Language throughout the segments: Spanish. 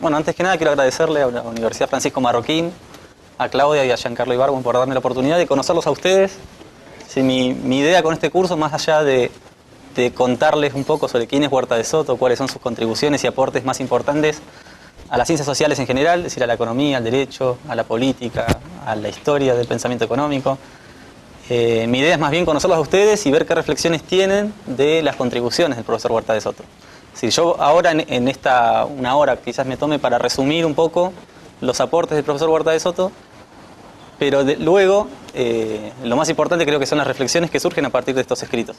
Bueno, antes que nada quiero agradecerle a la Universidad Francisco Marroquín, a Claudia y a Giancarlo Ibargüen por darme la oportunidad de conocerlos a ustedes. Sí, mi idea con este curso, más allá de contarles un poco sobre quién es Huerta de Soto, cuáles son sus contribuciones y aportes más importantes a las ciencias sociales en general, es decir, a la economía, al derecho, a la política, a la historia del pensamiento económico. Mi idea es más bien conocerlos a ustedes y ver qué reflexiones tienen de las contribuciones del profesor Huerta de Soto. Si yo ahora en esta una hora quizás me tome para resumir un poco los aportes del profesor Huerta de Soto, pero luego lo más importante creo que son las reflexiones que surgen a partir de estos escritos.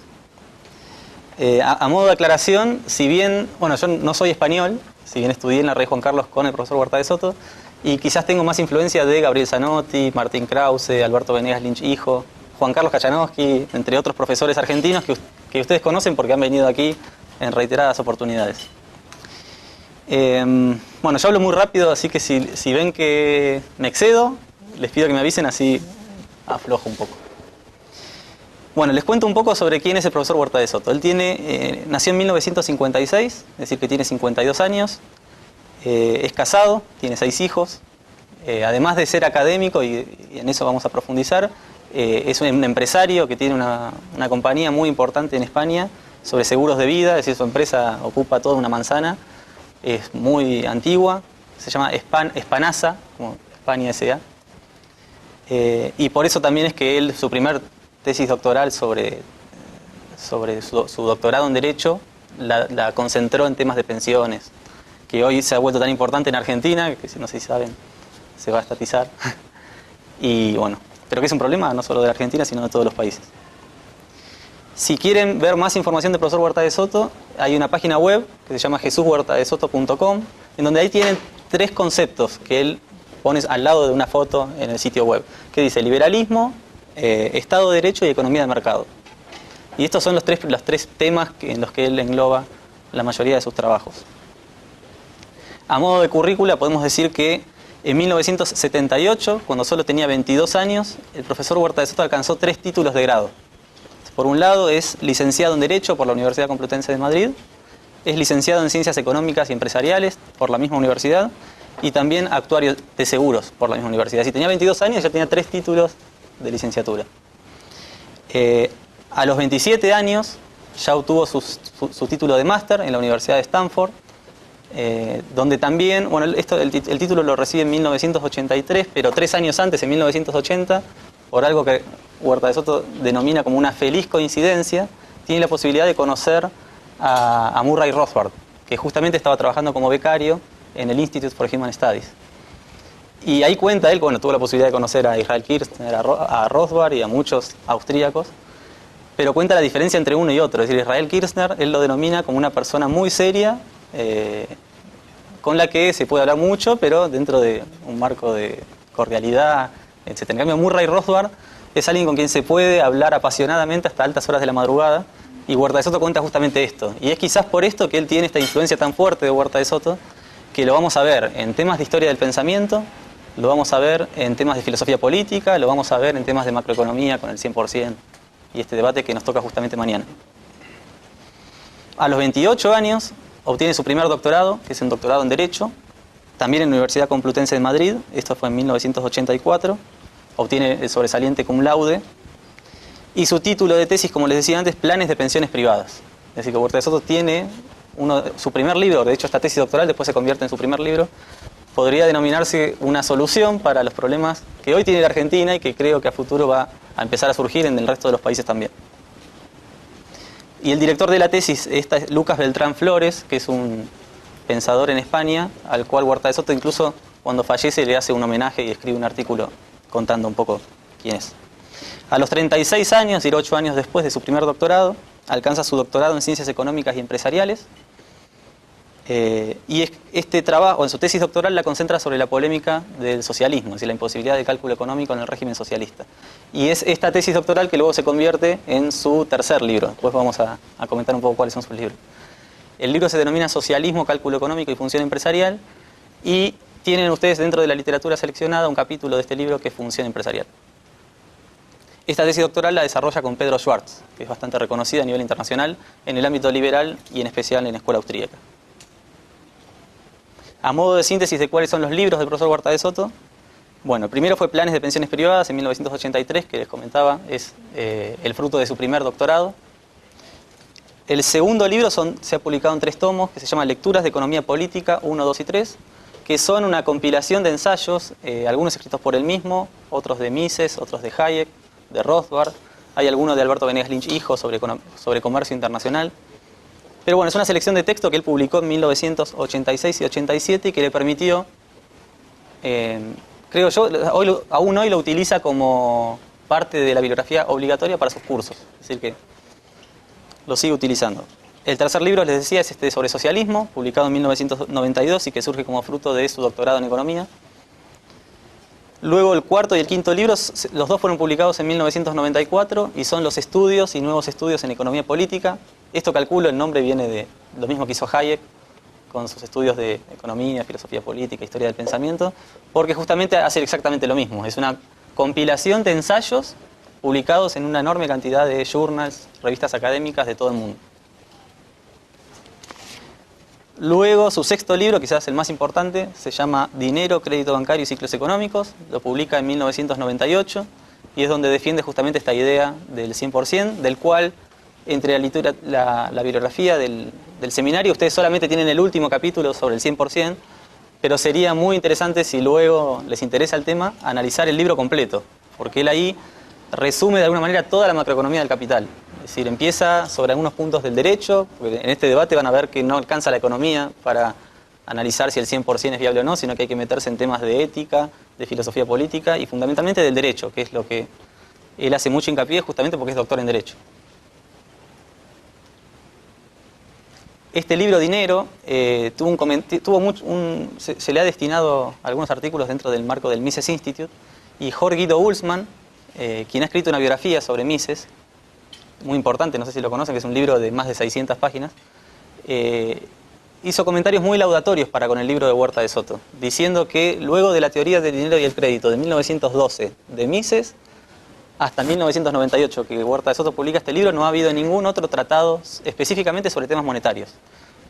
A modo de aclaración, si bien, bueno, yo no soy español, si bien estudié en la Rey Juan Carlos con el profesor Huerta de Soto, y quizás tengo más influencia de Gabriel Zanotti, Martín Krause, Alberto Venegas Lynch hijo, Juan Carlos Kachanowski, entre otros profesores argentinos que ustedes conocen porque han venido aquí en reiteradas oportunidades. Bueno, yo hablo muy rápido, así que si ven que me excedo, les pido que me avisen, así aflojo un poco. Bueno, les cuento un poco sobre quién es el profesor Huerta de Soto. Él nació en 1956, es decir, que tiene 52 años, es casado, tiene 6 hijos, además de ser académico, y en eso vamos a profundizar, es un empresario que tiene una compañía muy importante en España sobre seguros de vida, es decir, su empresa ocupa toda una manzana, es muy antigua, se llama Spanasa, como España S.A. Y por eso también es que él, su primer tesis doctoral sobre su doctorado en Derecho, la concentró en temas de pensiones, que hoy se ha vuelto tan importante en Argentina, que no sé si saben, se va a estatizar. Y bueno, pero que es un problema no solo de Argentina, sino de todos los países. Si quieren ver más información del profesor Huerta de Soto, hay una página web que se llama jesushuertadesoto.com, en donde ahí tienen 3 conceptos que él pone al lado de una foto en el sitio web, que dice liberalismo, Estado de Derecho y economía de mercado. Y estos son los tres temas en los que él engloba la mayoría de sus trabajos. A modo de currícula podemos decir que en 1978, cuando solo tenía 22 años, el profesor Huerta de Soto alcanzó 3 títulos de grado. Por un lado es licenciado en Derecho por la Universidad Complutense de Madrid, es licenciado en Ciencias Económicas y Empresariales por la misma universidad y también actuario de seguros por la misma universidad. Si tenía 22 años ya tenía 3 títulos de licenciatura. A los 27 años ya obtuvo su título de máster en la Universidad de Stanford, donde también, bueno, el título lo recibe en 1983, pero 3 años antes, en 1980, por algo que Huerta de Soto denomina como una feliz coincidencia, tiene la posibilidad de conocer a Murray Rothbard, que justamente estaba trabajando como becario en el Institute for Human Studies. Y ahí cuenta él, bueno, tuvo la posibilidad de conocer a Israel Kirzner, a Rothbard y a muchos austríacos, pero cuenta la diferencia entre uno y otro. Es decir, Israel Kirzner, él lo denomina como una persona muy seria, con la que se puede hablar mucho, pero dentro de un marco de cordialidad, etc. En cambio, Murray Rothbard es alguien con quien se puede hablar apasionadamente hasta altas horas de la madrugada, y Huerta de Soto cuenta justamente esto. Y es quizás por esto que él tiene esta influencia tan fuerte de Huerta de Soto, que lo vamos a ver en temas de historia del pensamiento, lo vamos a ver en temas de filosofía política, lo vamos a ver en temas de macroeconomía con el 100%, y este debate que nos toca justamente mañana. A los 28 años obtiene su primer doctorado, que es un doctorado en Derecho, también en la Universidad Complutense de Madrid, esto fue en 1984, obtiene el sobresaliente cum laude, y su título de tesis, como les decía antes, Planes de Pensiones Privadas. Es decir, que Huerta de Soto tiene su primer libro, de hecho esta tesis doctoral después se convierte en su primer libro, podría denominarse una solución para los problemas que hoy tiene la Argentina y que creo que a futuro va a empezar a surgir en el resto de los países también. Y el director de la tesis es Lucas Beltrán Flores, que es un pensador en España, al cual Huerta de Soto incluso cuando fallece le hace un homenaje y escribe un artículo contando un poco quién es. A los 36 años, es decir, 8 años después de su primer doctorado, alcanza su doctorado en Ciencias Económicas y Empresariales, y este trabajo, en su tesis doctoral, la concentra sobre la polémica del socialismo, es decir, la imposibilidad de cálculo económico en el régimen socialista. Y es esta tesis doctoral que luego se convierte en su tercer libro. Después vamos a comentar un poco cuáles son sus libros. El libro se denomina Socialismo, Cálculo Económico y Función Empresarial, y tienen ustedes dentro de la literatura seleccionada un capítulo de este libro que es Función Empresarial. Esta tesis doctoral la desarrolla con Pedro Schwartz, que es bastante reconocida a nivel internacional en el ámbito liberal y en especial en la escuela austríaca. A modo de síntesis de cuáles son los libros del profesor Huerta de Soto, bueno, primero fue Planes de Pensiones Privadas en 1983, que les comentaba, es el fruto de su primer doctorado. El segundo libro se ha publicado en 3 tomos, que se llama Lecturas de Economía Política 1, 2 y 3, que son una compilación de ensayos, algunos escritos por él mismo, otros de Mises, otros de Hayek, de Rothbard, hay algunos de Alberto Venegas Lynch hijo sobre comercio internacional. Pero bueno, es una selección de texto que él publicó en 1986 y 87 y que le permitió, creo yo, aún hoy lo utiliza como parte de la bibliografía obligatoria para sus cursos, es decir que lo sigue utilizando. El tercer libro, les decía, es este sobre socialismo, publicado en 1992 y que surge como fruto de su doctorado en economía. Luego el cuarto y el quinto libros, los dos fueron publicados en 1994 y son los estudios y nuevos estudios en economía política. Esto calculo, el nombre viene de lo mismo que hizo Hayek con sus estudios de economía, filosofía política, historia del pensamiento, porque justamente hace exactamente lo mismo. Es una compilación de ensayos publicados en una enorme cantidad de journals, revistas académicas de todo el mundo. Luego, su sexto libro, quizás el más importante, se llama Dinero, Crédito Bancario y Ciclos Económicos. Lo publica en 1998 y es donde defiende justamente esta idea del 100%, del cual, entre la bibliografía del seminario, ustedes solamente tienen el último capítulo sobre el 100%, pero sería muy interesante, si luego les interesa el tema, analizar el libro completo, porque él ahí resume de alguna manera toda la macroeconomía del capital. Es decir, empieza sobre algunos puntos del derecho, porque en este debate van a ver que no alcanza la economía para analizar si el 100% es viable o no, sino que hay que meterse en temas de ética, de filosofía política y fundamentalmente del derecho, que es lo que él hace mucho hincapié justamente porque es doctor en derecho. Este libro Dinero se le ha destinado algunos artículos dentro del marco del Mises Institute y Jorge Guido Ulsmann, quien ha escrito una biografía sobre Mises, muy importante, no sé si lo conocen, que es un libro de más de 600 páginas, hizo comentarios muy laudatorios para con el libro de Huerta de Soto, diciendo que luego de la teoría del dinero y el crédito de 1912 de Mises hasta 1998 que Huerta de Soto publica este libro, no ha habido ningún otro tratado específicamente sobre temas monetarios,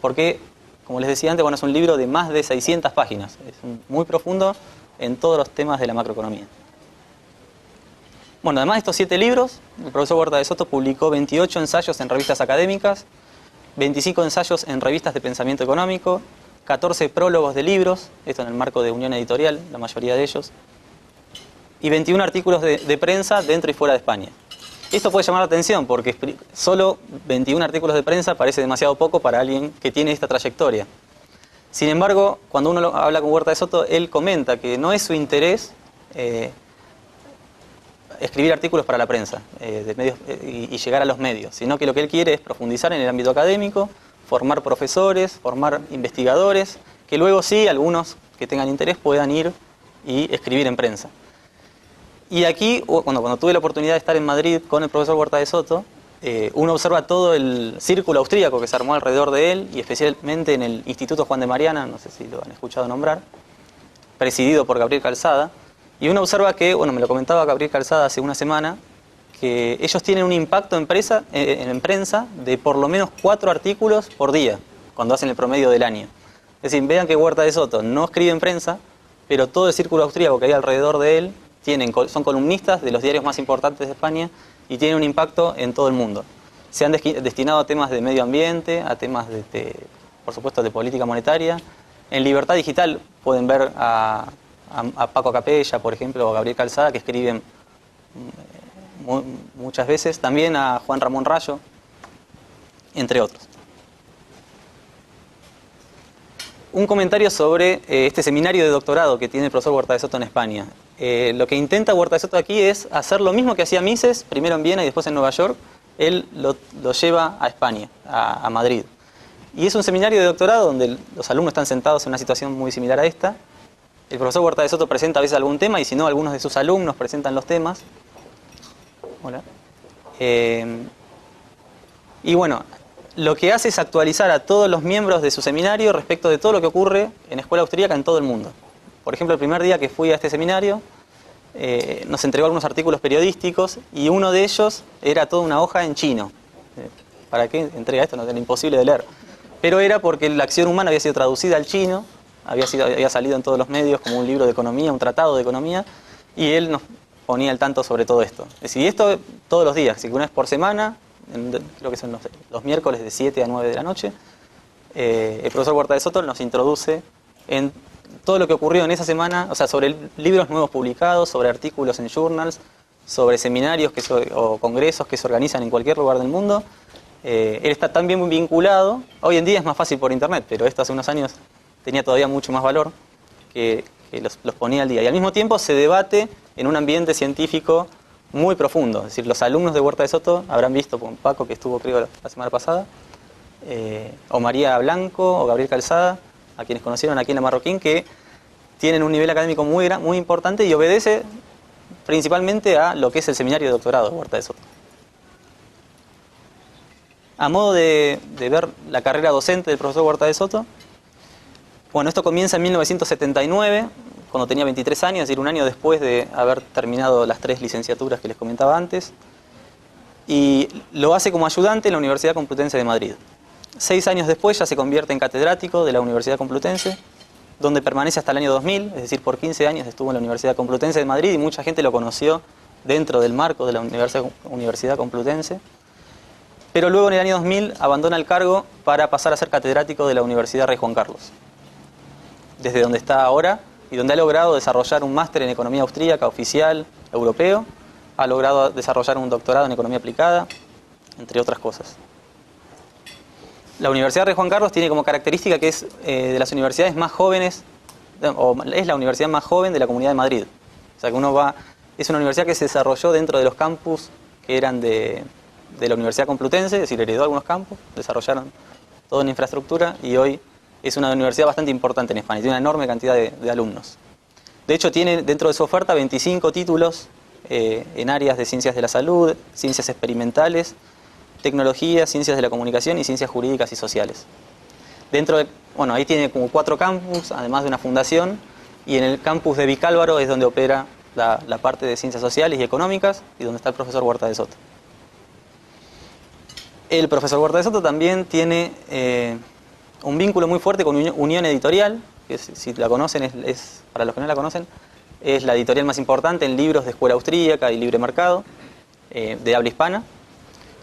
porque, como les decía antes, bueno, es un libro de más de 600 páginas, es muy profundo en todos los temas de la macroeconomía. Bueno, además de estos 7 libros, el profesor Huerta de Soto publicó 28 ensayos en revistas académicas, 25 ensayos en revistas de pensamiento económico, 14 prólogos de libros, esto en el marco de Unión Editorial, la mayoría de ellos, y 21 artículos de prensa dentro y fuera de España. Esto puede llamar la atención porque solo 21 artículos de prensa parece demasiado poco para alguien que tiene esta trayectoria. Sin embargo, cuando uno habla con Huerta de Soto, él comenta que no es su interés escribir artículos para la prensa y llegar a los medios, sino que lo que él quiere es profundizar en el ámbito académico, formar profesores, formar investigadores, que luego sí, algunos que tengan interés puedan ir y escribir en prensa. Y aquí, cuando tuve la oportunidad de estar en Madrid con el profesor Huerta de Soto, uno observa todo el círculo austríaco que se armó alrededor de él, y especialmente en el Instituto Juan de Mariana, no sé si lo han escuchado nombrar, presidido por Gabriel Calzada. Y uno observa que, bueno, me lo comentaba Gabriel Calzada hace una semana, que ellos tienen un impacto en prensa de por lo menos 4 artículos por día, cuando hacen el promedio del año. Es decir, vean que Huerta de Soto no escribe en prensa, pero todo el círculo austríaco que hay alrededor de él son columnistas de los diarios más importantes de España y tienen un impacto en todo el mundo. Se han destinado a temas de medio ambiente, a temas por supuesto, de política monetaria. En Libertad Digital pueden ver a Paco Capella, por ejemplo, o a Gabriel Calzada, que escriben muchas veces, también a Juan Ramón Rayo, entre otros. Un comentario sobre este seminario de doctorado que tiene el profesor Huerta de Soto en España. Lo que intenta Huerta de Soto aquí es hacer lo mismo que hacía Mises, primero en Viena y después en Nueva York. Él lo lleva a España, a Madrid. Y es un seminario de doctorado donde los alumnos están sentados en una situación muy similar a esta. El profesor Huerta de Soto presenta a veces algún tema y si no, algunos de sus alumnos presentan los temas. Hola. Y bueno, lo que hace es actualizar a todos los miembros de su seminario respecto de todo lo que ocurre en escuela austríaca en todo el mundo. Por ejemplo, el primer día que fui a este seminario, nos entregó algunos artículos periodísticos y uno de ellos era toda una hoja en chino. ¿Para qué entrega esto? No era imposible de leer. Pero era porque la acción humana había sido traducida al chino había salido en todos los medios como un libro de economía, un tratado de economía, y él nos ponía al tanto sobre todo esto. Es decir, y esto todos los días, así que una vez por semana, creo que son los miércoles de 7 a 9 de la noche, el profesor Huerta de Soto nos introduce en todo lo que ocurrió en esa semana, o sea, sobre libros nuevos publicados, sobre artículos en journals, sobre seminarios o congresos que se organizan en cualquier lugar del mundo. Él está tan bien vinculado, hoy en día es más fácil por internet, pero esto hace unos años tenía todavía mucho más valor, que los ponía al día. Y al mismo tiempo se debate en un ambiente científico muy profundo. Es decir, los alumnos de Huerta de Soto habrán visto, con Paco, que estuvo creo la semana pasada, o María Blanco o Gabriel Calzada, a quienes conocieron aquí en La Marroquín, que tienen un nivel académico muy importante y obedece principalmente a lo que es el seminario de doctorado de Huerta de Soto. A modo de ver la carrera docente del profesor Huerta de Soto, bueno, esto comienza en 1979, cuando tenía 23 años, es decir, un año después de haber terminado las 3 licenciaturas que les comentaba antes, y lo hace como ayudante en la Universidad Complutense de Madrid. 6 años después ya se convierte en catedrático de la Universidad Complutense, donde permanece hasta el año 2000, es decir, por 15 años estuvo en la Universidad Complutense de Madrid y mucha gente lo conoció dentro del marco de la Universidad Complutense. Pero luego en el año 2000 abandona el cargo para pasar a ser catedrático de la Universidad Rey Juan Carlos, desde donde está ahora y donde ha logrado desarrollar un máster en economía austríaca oficial europeo, ha logrado desarrollar un doctorado en economía aplicada, entre otras cosas. La Universidad Rey Juan Carlos tiene como característica que es de las universidades más jóvenes, o es la universidad más joven de la Comunidad de Madrid. O sea que es una universidad que se desarrolló dentro de los campus que eran de la Universidad Complutense, es decir, heredó algunos campus, desarrollaron toda una infraestructura y hoy es una universidad bastante importante en España, tiene una enorme cantidad de alumnos. De hecho, tiene dentro de su oferta 25 títulos en áreas de ciencias de la salud, ciencias experimentales, tecnología, ciencias de la comunicación y ciencias jurídicas y sociales. Ahí tiene como 4 campus, además de una fundación, y en el campus de Vicálvaro es donde opera la parte de ciencias sociales y económicas y donde está el profesor Huerta de Soto. El profesor Huerta de Soto también tiene un vínculo muy fuerte con Unión Editorial, que si la conocen, para los que no la conocen, es la editorial más importante en libros de escuela austríaca y libre mercado de habla hispana.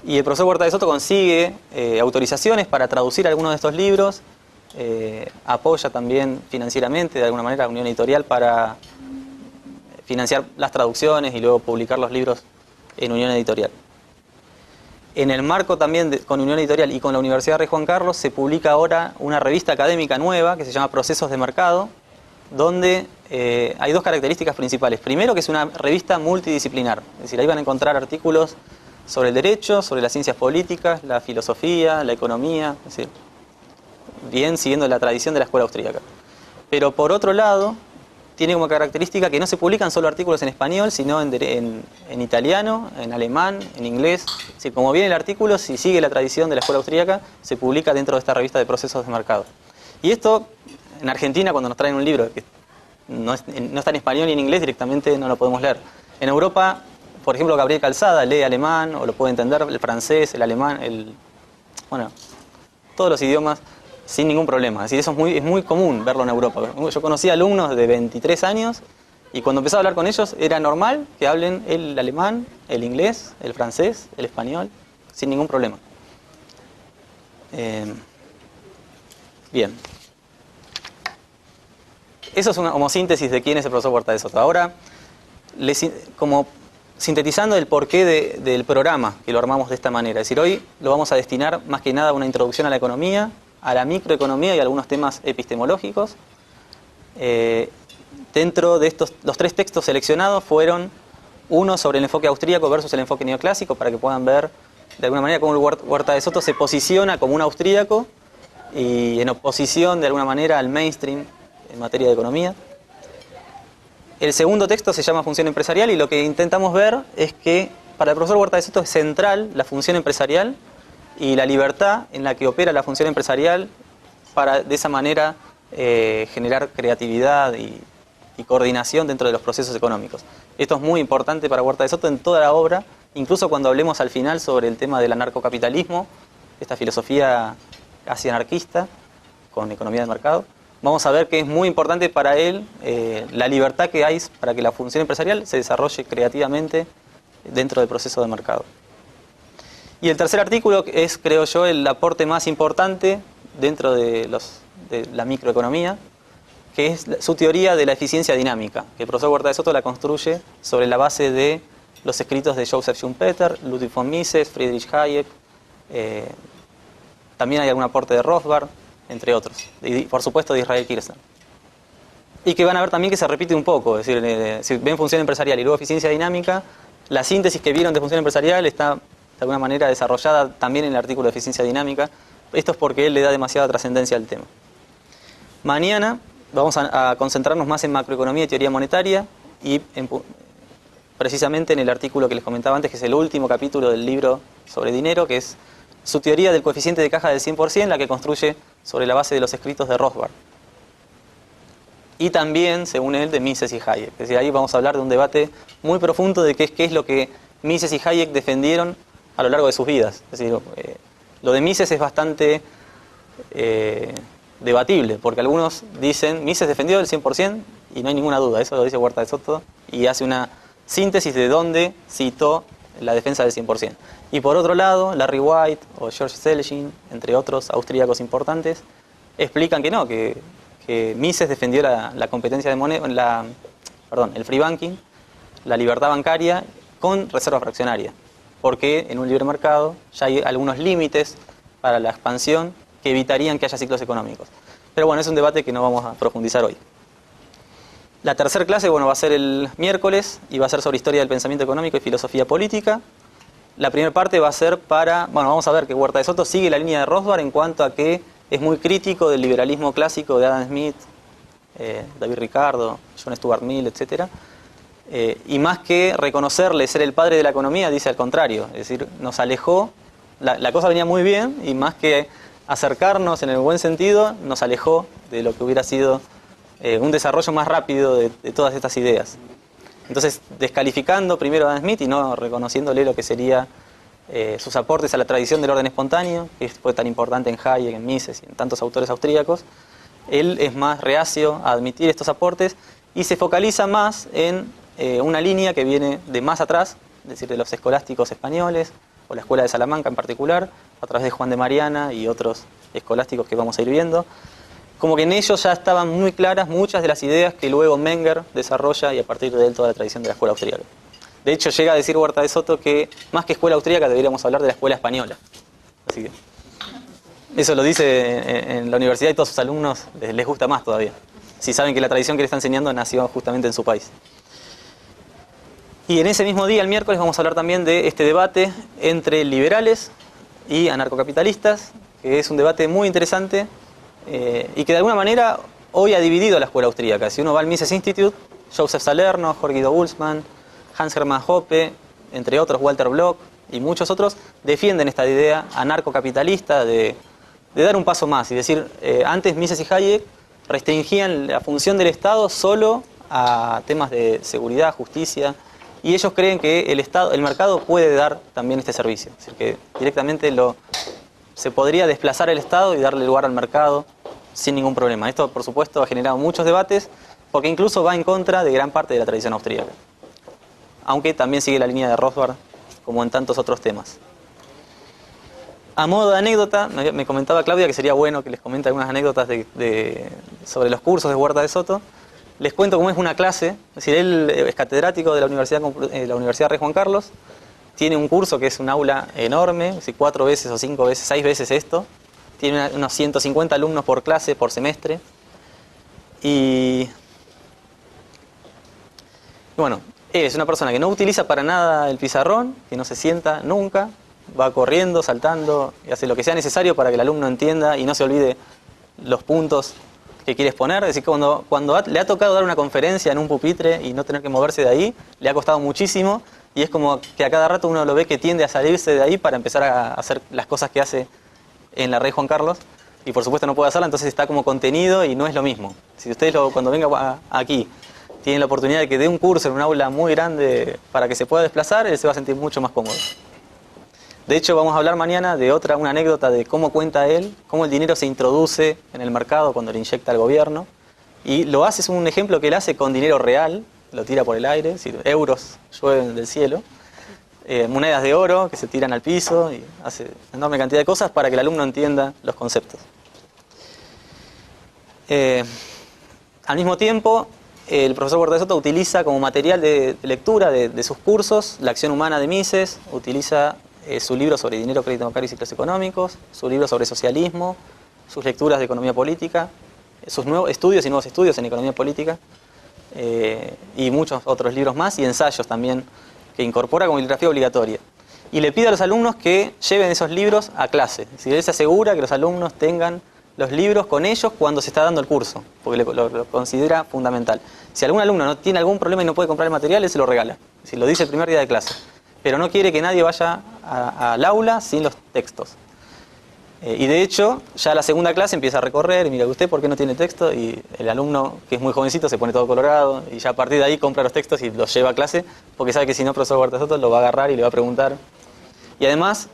Y el profesor Huerta de Soto consigue autorizaciones para traducir algunos de estos libros, apoya también financieramente de alguna manera a Unión Editorial para financiar las traducciones y luego publicar los libros en Unión Editorial. En el marco también con Unión Editorial y con la Universidad Rey Juan Carlos se publica ahora una revista académica nueva que se llama Procesos de Mercado, donde hay 2 características principales. Primero, que es una revista multidisciplinar, es decir, ahí van a encontrar artículos sobre el derecho, sobre las ciencias políticas, la filosofía, la economía, es decir, bien siguiendo la tradición de la escuela austríaca. Pero por otro lado, tiene como característica que no se publican solo artículos en español, sino en italiano, en alemán, en inglés. Es decir, como viene el artículo, si sigue la tradición de la escuela austríaca, se publica dentro de esta revista de Procesos de Mercado. Y esto, en Argentina, cuando nos traen un libro que no está en español ni en inglés, directamente no lo podemos leer. En Europa, por ejemplo, Gabriel Calzada lee alemán, o lo puede entender, el francés, el alemán, todos los idiomas sin ningún problema. Así, eso es muy común verlo en Europa. Yo conocí alumnos de 23 años y cuando empecé a hablar con ellos era normal que hablen el alemán, el inglés, el francés, el español, sin ningún problema. Bien. Eso es una homosíntesis de quién es el profesor Huerta de Soto. Ahora, como sintetizando el porqué del programa, que lo armamos de esta manera. Es decir, hoy lo vamos a destinar más que nada a una introducción a la economía, a la microeconomía y a algunos temas epistemológicos. Dentro de los 3 textos seleccionados fueron uno sobre el enfoque austríaco versus el enfoque neoclásico, para que puedan ver de alguna manera cómo el Huerta de Soto se posiciona como un austríaco y en oposición de alguna manera al mainstream en materia de economía. El segundo texto se llama Función Empresarial y lo que intentamos ver es que para el profesor Huerta de Soto es central la función empresarial y la libertad en la que opera la función empresarial para de esa manera generar creatividad y coordinación dentro de los procesos económicos. Esto es muy importante para Huerta de Soto en toda la obra, incluso cuando hablemos al final sobre el tema del anarcocapitalismo, esta filosofía casi anarquista con economía de mercado. vamos a ver que es muy importante para él la libertad que hay para que la función empresarial se desarrolle creativamente dentro del proceso de mercado. Y el tercer artículo es, creo yo, el aporte más importante dentro de la microeconomía, que es su teoría de la eficiencia dinámica, que el profesor Huerta de Soto la construye sobre la base de los escritos de Joseph Schumpeter, Ludwig von Mises, Friedrich Hayek, también hay algún aporte de Rothbard, entre otros, y por supuesto de Israel Kirzner. Y que van a ver también que se repite un poco, es decir, si ven función empresarial y luego eficiencia dinámica, la síntesis que vieron de función empresarial está de alguna manera desarrollada también en el artículo de eficiencia dinámica. Esto es porque él le da demasiada trascendencia al tema. Mañana vamos a concentrarnos más en macroeconomía y teoría monetaria y precisamente en el artículo que les comentaba antes, que es el último capítulo del libro sobre dinero, que es su teoría del coeficiente de caja del 100%, la que construye sobre la base de los escritos de Rothbard. Y también, según él, de Mises y Hayek. Es decir, ahí vamos a hablar de un debate muy profundo de qué es lo que Mises y Hayek defendieron a lo largo de sus vidas. Es decir, lo de Mises es bastante debatible, porque algunos dicen, Mises defendió el 100% y no hay ninguna duda, eso lo dice Huerta de Soto, y hace una síntesis de dónde citó la defensa del 100%. Y por otro lado, Larry White o George Selgin, entre otros austríacos importantes, explican que no, que Mises defendió la competencia de moneda, el free banking, la libertad bancaria con reserva fraccionaria, porque en un libre mercado ya hay algunos límites para la expansión que evitarían que haya ciclos económicos. Pero bueno, es un debate que no vamos a profundizar hoy. La tercera clase, va a ser el miércoles y va a ser sobre historia del pensamiento económico y filosofía política. La primera parte va a ser vamos a ver que Huerta de Soto sigue la línea de Rothbard en cuanto a que es muy crítico del liberalismo clásico de Adam Smith, David Ricardo, John Stuart Mill, etc. Y más que reconocerle ser el padre de la economía, dice al contrario. Es decir, nos alejó, la cosa venía muy bien y más que acercarnos en el buen sentido, nos alejó de lo que hubiera sido un desarrollo más rápido de todas estas ideas. Entonces, descalificando primero a Adam Smith y no reconociéndole lo que sería sus aportes a la tradición del orden espontáneo, que fue tan importante en Hayek, en Mises y en tantos autores austríacos, él es más reacio a admitir estos aportes y se focaliza más en una línea que viene de más atrás, es decir, de los escolásticos españoles, o la Escuela de Salamanca en particular, a través de Juan de Mariana y otros escolásticos que vamos a ir viendo. Como que en ellos ya estaban muy claras muchas de las ideas que luego Menger desarrolla y a partir de él toda la tradición de la escuela austríaca. De hecho, llega a decir Huerta de Soto que más que escuela austríaca deberíamos hablar de la escuela española. Así que eso lo dice en la universidad y todos sus alumnos les gusta más todavía, si saben que la tradición que le está enseñando nació justamente en su país. Y en ese mismo día, el miércoles, vamos a hablar también de este debate entre liberales y anarcocapitalistas, que es un debate muy interesante y que de alguna manera hoy ha dividido a la escuela austríaca. Si uno va al Mises Institute, Joseph Salerno, Jorge Guido Boltzmann, Hans Hermann Hoppe, entre otros Walter Block y muchos otros, defienden esta idea anarcocapitalista de dar un paso más y decir, antes Mises y Hayek restringían la función del Estado solo a temas de seguridad, justicia, y ellos creen que el mercado puede dar también este servicio. Es decir, que directamente se podría desplazar el Estado y darle lugar al mercado sin ningún problema. Esto, por supuesto, ha generado muchos debates porque incluso va en contra de gran parte de la tradición austríaca. Aunque también sigue la línea de Rothbard, como en tantos otros temas. A modo de anécdota, me comentaba Claudia que sería bueno que les comente algunas anécdotas sobre los cursos de Huerta de Soto. Les cuento cómo es una clase. Es decir, él es catedrático de la Universidad Rey Juan Carlos. Tiene un curso que es un aula enorme, es decir, 4 veces o 5 veces, 6 veces esto. Tiene unos 150 alumnos por clase, por semestre. Y bueno, es una persona que no utiliza para nada el pizarrón, que no se sienta nunca, va corriendo, saltando y hace lo que sea necesario para que el alumno entienda y no se olvide los puntos que quiere exponer. Es decir, cuando le ha tocado dar una conferencia en un pupitre y no tener que moverse de ahí, le ha costado muchísimo y es como que a cada rato uno lo ve que tiende a salirse de ahí para empezar a hacer las cosas que hace en la Rey Juan Carlos y por supuesto no puede hacerla, entonces está como contenido y no es lo mismo. Si ustedes cuando venga aquí tienen la oportunidad de que dé un curso en un aula muy grande para que se pueda desplazar, él se va a sentir mucho más cómodo. De hecho, vamos a hablar mañana de una anécdota de cómo cuenta él, cómo el dinero se introduce en el mercado cuando le inyecta al gobierno. Y lo hace, es un ejemplo que él hace con dinero real, lo tira por el aire, es decir, euros llueven del cielo, monedas de oro que se tiran al piso, y hace una enorme cantidad de cosas para que el alumno entienda los conceptos. Al mismo tiempo, el profesor Huerta de Soto utiliza como material de lectura de sus cursos La acción humana de Mises, utiliza su libro sobre dinero, crédito bancario y ciclos económicos, su libro sobre socialismo, sus lecturas de economía política, sus nuevos estudios en economía política, y muchos otros libros más, y ensayos también que incorpora como bibliografía obligatoria. Y le pide a los alumnos que lleven esos libros a clase. Es decir, él se asegura que los alumnos tengan los libros con ellos cuando se está dando el curso, porque lo considera fundamental. Si algún alumno no tiene algún problema y no puede comprar el material, él se lo regala. Es decir, lo dice el primer día de clase. Pero no quiere que nadie vaya al aula sin los textos. Y de hecho, ya la segunda clase empieza a recorrer, y mira, ¿usted por qué no tiene texto? Y el alumno, que es muy jovencito, se pone todo colorado, y ya a partir de ahí compra los textos y los lleva a clase, porque sabe que si no, el profesor Huerta Soto lo va a agarrar y le va a preguntar. Y además,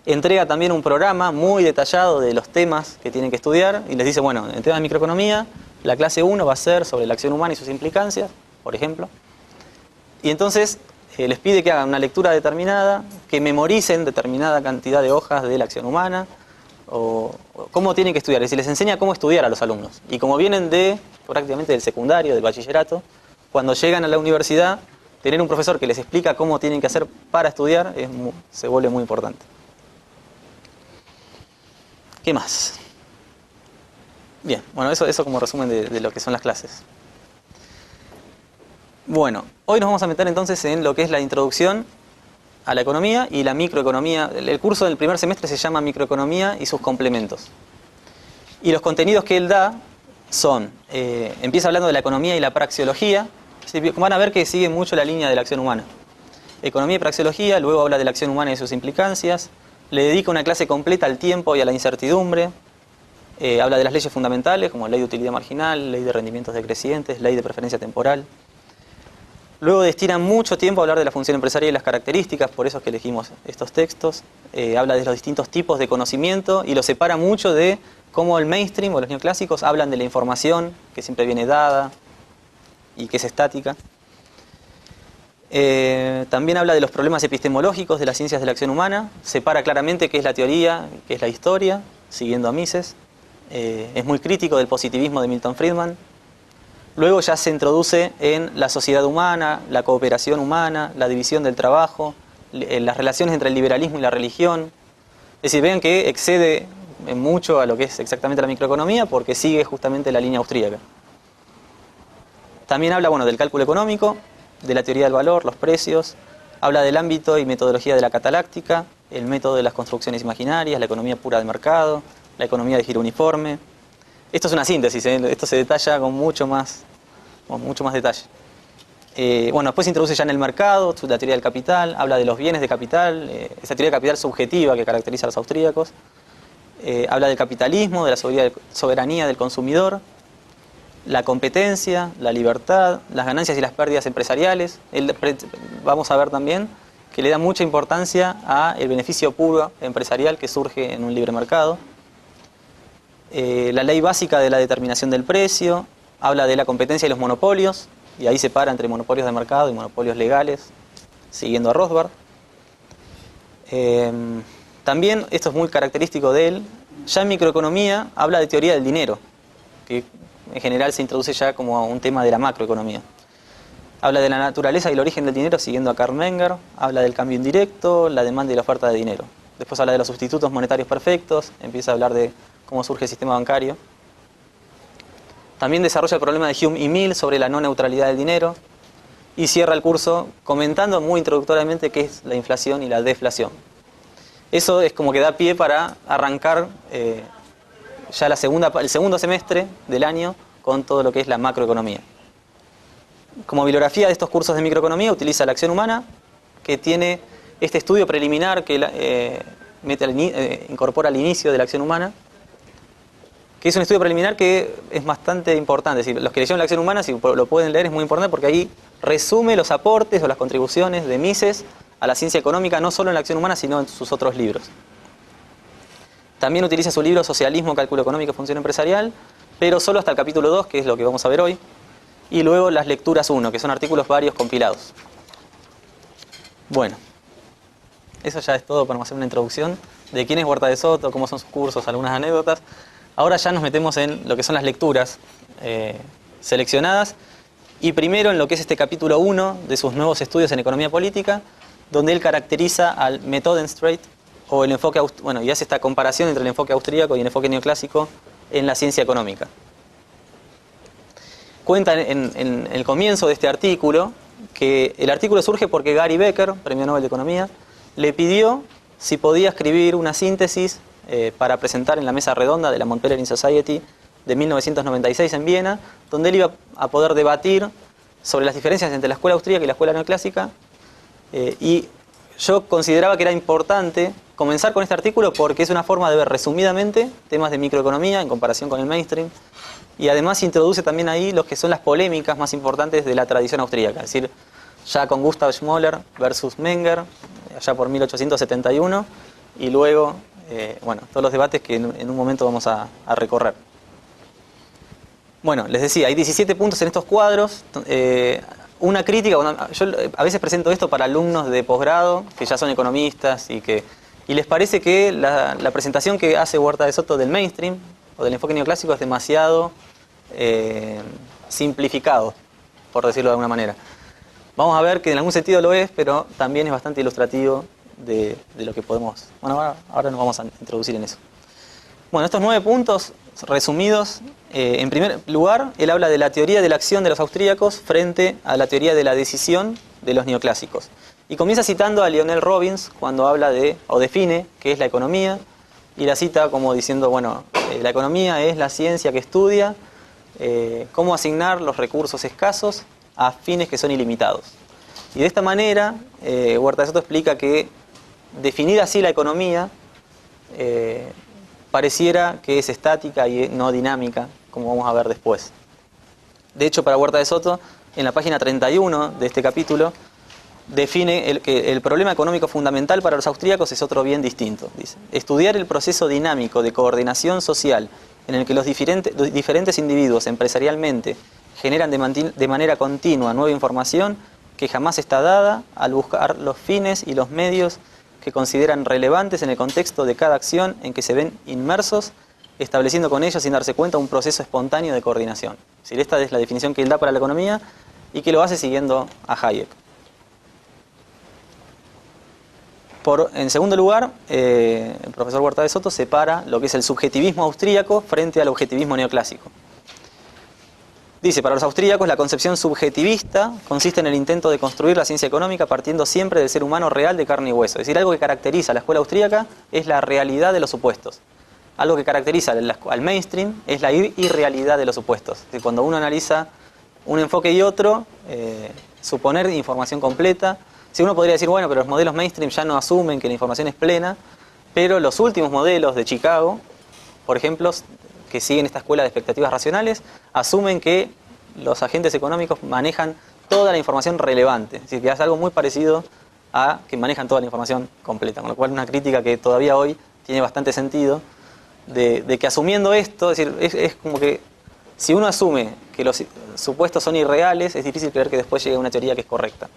entrega también un programa muy detallado de los temas que tienen que estudiar, y les dice, bueno, en el tema de microeconomía, la clase 1 va a ser sobre la acción humana y sus implicancias, por ejemplo. Y entonces les pide que hagan una lectura determinada, que memoricen determinada cantidad de hojas de la acción humana, o cómo tienen que estudiar. Es decir, les enseña cómo estudiar a los alumnos. Y como vienen prácticamente del secundario, del bachillerato, cuando llegan a la universidad, tener un profesor que les explica cómo tienen que hacer para estudiar se vuelve muy importante. ¿Qué más? Bien, bueno, eso como resumen de lo que son las clases. Bueno, hoy nos vamos a meter entonces en lo que es la introducción a la economía y la microeconomía. El curso del primer semestre se llama Microeconomía y sus complementos. Y los contenidos que él da son, empieza hablando de la economía y la praxeología. Van a ver que sigue mucho la línea de la acción humana. Economía y praxeología, luego habla de la acción humana y sus implicancias. Le dedica una clase completa al tiempo y a la incertidumbre. Habla de las leyes fundamentales, como ley de utilidad marginal, ley de rendimientos decrecientes, ley de preferencia temporal. Luego destina mucho tiempo a hablar de la función empresarial y las características, por eso es que elegimos estos textos. Habla de los distintos tipos de conocimiento y lo separa mucho de cómo el mainstream o los neoclásicos hablan de la información, que siempre viene dada y que es estática. También habla de los problemas epistemológicos de las ciencias de la acción humana, separa claramente qué es la teoría, qué es la historia, siguiendo a Mises. Es muy crítico del positivismo de Milton Friedman. Luego ya se introduce en la sociedad humana, la cooperación humana, la división del trabajo, las relaciones entre el liberalismo y la religión. Es decir, vean que excede mucho a lo que es exactamente la microeconomía porque sigue justamente la línea austríaca. También habla, bueno, del cálculo económico, de la teoría del valor, los precios, habla del ámbito y metodología de la cataláctica, el método de las construcciones imaginarias, la economía pura de mercado, la economía de giro uniforme. Esto es una síntesis, esto se detalla con mucho más detalle. Bueno, después se introduce ya en el mercado, la teoría del capital, habla de los bienes de capital, esa teoría de capital subjetiva que caracteriza a los austríacos. Habla del capitalismo, de la soberanía del consumidor, la competencia, la libertad, las ganancias y las pérdidas empresariales. Vamos a ver también que le da mucha importancia al beneficio puro empresarial que surge en un libre mercado. La ley básica de la determinación del precio, habla de la competencia y los monopolios, y ahí separa entre monopolios de mercado y monopolios legales, siguiendo a Rothbard. También, esto es muy característico de él, ya en microeconomía habla de teoría del dinero, que en general se introduce ya como un tema de la macroeconomía. Habla de la naturaleza y el origen del dinero, siguiendo a Karl Menger, habla del cambio indirecto, la demanda y la oferta de dinero. Después habla de los sustitutos monetarios perfectos, empieza a hablar de cómo surge el sistema bancario. También desarrolla el problema de Hume y Mill sobre la no neutralidad del dinero y cierra el curso comentando muy introductoriamente qué es la inflación y la deflación. Eso es como que da pie para arrancar ya el segundo semestre del año con todo lo que es la macroeconomía. Como bibliografía de estos cursos de microeconomía utiliza la acción humana, que tiene este estudio preliminar que incorpora al inicio de la acción humana, que es un estudio preliminar que es bastante importante. Si los que leyeron la acción humana, si lo pueden leer, es muy importante porque ahí resume los aportes o las contribuciones de Mises a la ciencia económica, no solo en la acción humana, sino en sus otros libros. También utiliza su libro Socialismo, Cálculo Económico y Función Empresarial, pero solo hasta el capítulo 2, que es lo que vamos a ver hoy, y luego las lecturas 1, que son artículos varios compilados. Bueno, eso ya es todo para hacer una introducción de quién es Huerta de Soto, cómo son sus cursos, algunas anécdotas. Ahora ya nos metemos en lo que son las lecturas seleccionadas, y primero en lo que es este capítulo 1 de sus nuevos estudios en economía política, donde él caracteriza al Methodenstreit, o el enfoque, y hace esta comparación entre el enfoque austríaco y el enfoque neoclásico en la ciencia económica. Cuenta en el comienzo de este artículo que el artículo surge porque Gary Becker, Premio Nobel de Economía, le pidió si podía escribir una síntesis para presentar en la mesa redonda de la Mont Pelerin Society de 1996 en Viena, donde él iba a poder debatir sobre las diferencias entre la escuela austríaca y la escuela neoclásica, y yo consideraba que era importante comenzar con este artículo porque es una forma de ver resumidamente temas de microeconomía en comparación con el mainstream, y además introduce también ahí lo que son las polémicas más importantes de la tradición austríaca, es decir, ya con Gustav Schmoller versus Menger, allá por 1871, y luego, todos los debates que en un momento vamos a recorrer. Bueno, les decía, hay 17 puntos en estos cuadros. Una crítica, yo a veces presento esto para alumnos de posgrado, que ya son economistas, y les parece que la presentación que hace Huerta de Soto del mainstream, o del enfoque neoclásico, es demasiado simplificado, por decirlo de alguna manera. Vamos a ver que en algún sentido lo es, pero también es bastante ilustrativo de lo que podemos... Bueno, ahora nos vamos a introducir en eso. Bueno, estos 9 puntos resumidos, en primer lugar, él habla de la teoría de la acción de los austríacos frente a la teoría de la decisión de los neoclásicos. Y comienza citando a Lionel Robbins cuando habla o define qué es la economía, y la cita como diciendo, la economía es la ciencia que estudia cómo asignar los recursos escasos a fines que son ilimitados. Y de esta manera, Huerta de Soto explica que, definida así la economía, pareciera que es estática y no dinámica, como vamos a ver después. De hecho, para Huerta de Soto, en la página 31 de este capítulo, define que el problema económico fundamental para los austríacos es otro bien distinto. Dice: estudiar el proceso dinámico de coordinación social en el que los diferentes individuos empresarialmente generan de manera continua nueva información que jamás está dada al buscar los fines y los medios que consideran relevantes en el contexto de cada acción en que se ven inmersos, estableciendo con ellos, sin darse cuenta, un proceso espontáneo de coordinación. Es decir, esta es la definición que él da para la economía y que lo hace siguiendo a Hayek. En segundo lugar, el profesor Huerta de Soto separa lo que es el subjetivismo austríaco frente al objetivismo neoclásico. Dice, para los austríacos la concepción subjetivista consiste en el intento de construir la ciencia económica partiendo siempre del ser humano real de carne y hueso. Es decir, algo que caracteriza a la escuela austríaca es la realidad de los supuestos. Algo que caracteriza al mainstream es la irrealidad de los supuestos. Es decir, cuando uno analiza un enfoque y otro, suponer información completa. Si uno podría decir, pero los modelos mainstream ya no asumen que la información es plena, pero los últimos modelos de Chicago, por ejemplo, que siguen esta escuela de expectativas racionales, asumen que los agentes económicos manejan toda la información relevante. Es decir, que es algo muy parecido a que manejan toda la información completa. Con lo cual, una crítica que todavía hoy tiene bastante sentido, de que asumiendo esto, es decir, es como que si uno asume que los supuestos son irreales, es difícil creer que después llegue a una teoría que es correcta.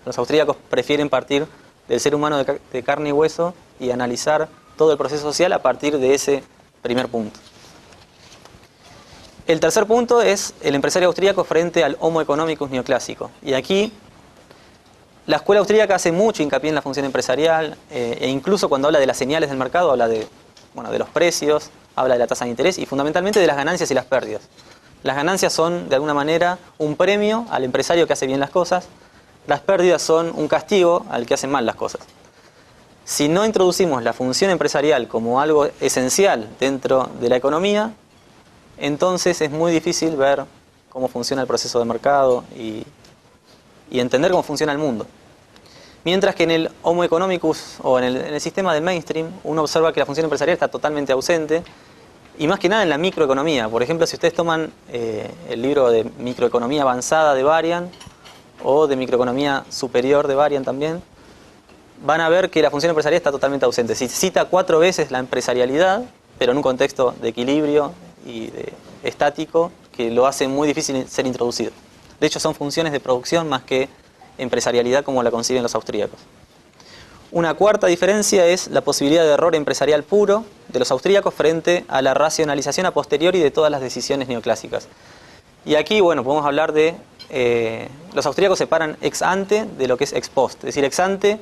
Los austríacos prefieren partir del ser humano de carne y hueso y analizar todo el proceso social a partir de ese primer punto. El tercer punto es el empresario austríaco frente al Homo economicus neoclásico. Y aquí la escuela austríaca hace mucho hincapié en la función empresarial, e incluso cuando habla de las señales del mercado, habla de los precios, habla de la tasa de interés y fundamentalmente de las ganancias y las pérdidas. Las ganancias son, de alguna manera, un premio al empresario que hace bien las cosas. Las pérdidas son un castigo al que hace mal las cosas. Si no introducimos la función empresarial como algo esencial dentro de la economía, entonces es muy difícil ver cómo funciona el proceso de mercado y entender cómo funciona el mundo. Mientras que en el Homo economicus o en el sistema del mainstream, uno observa que la función empresarial está totalmente ausente, y más que nada en la microeconomía. Por ejemplo, si ustedes toman el libro de microeconomía avanzada de Varian, o de microeconomía superior de Varian también, van a ver que la función empresarial está totalmente ausente. Si cita 4 veces la empresarialidad, pero en un contexto de equilibrio y de estático, que lo hace muy difícil ser introducido. De hecho, son funciones de producción más que empresarialidad como la conciben los austríacos. Una cuarta diferencia es la posibilidad de error empresarial puro de los austríacos frente a la racionalización a posteriori de todas las decisiones neoclásicas. Y aquí, bueno, podemos hablar de... los austríacos separan ex ante de lo que es ex post. Es decir, ex ante,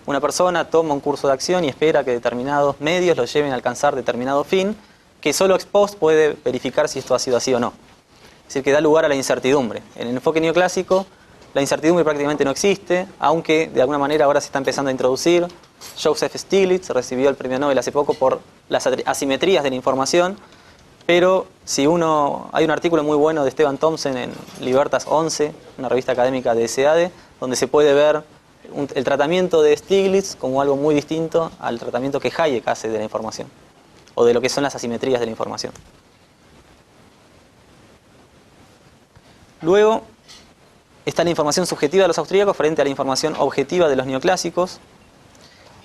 una persona toma un curso de acción y espera que determinados medios lo lleven a alcanzar determinado fin, que solo ex post puede verificar si esto ha sido así o no. Es decir, que da lugar a la incertidumbre. En el enfoque neoclásico, la incertidumbre prácticamente no existe, aunque de alguna manera ahora se está empezando a introducir. Joseph Stiglitz recibió el premio Nobel hace poco por las asimetrías de la información, pero hay un artículo muy bueno de Stephen Thompson en Libertas 11, una revista académica de SEADE, donde se puede ver el tratamiento de Stiglitz como algo muy distinto al tratamiento que Hayek hace de la información, o de lo que son las asimetrías de la información. Luego está la información subjetiva de los austríacos frente a la información objetiva de los neoclásicos.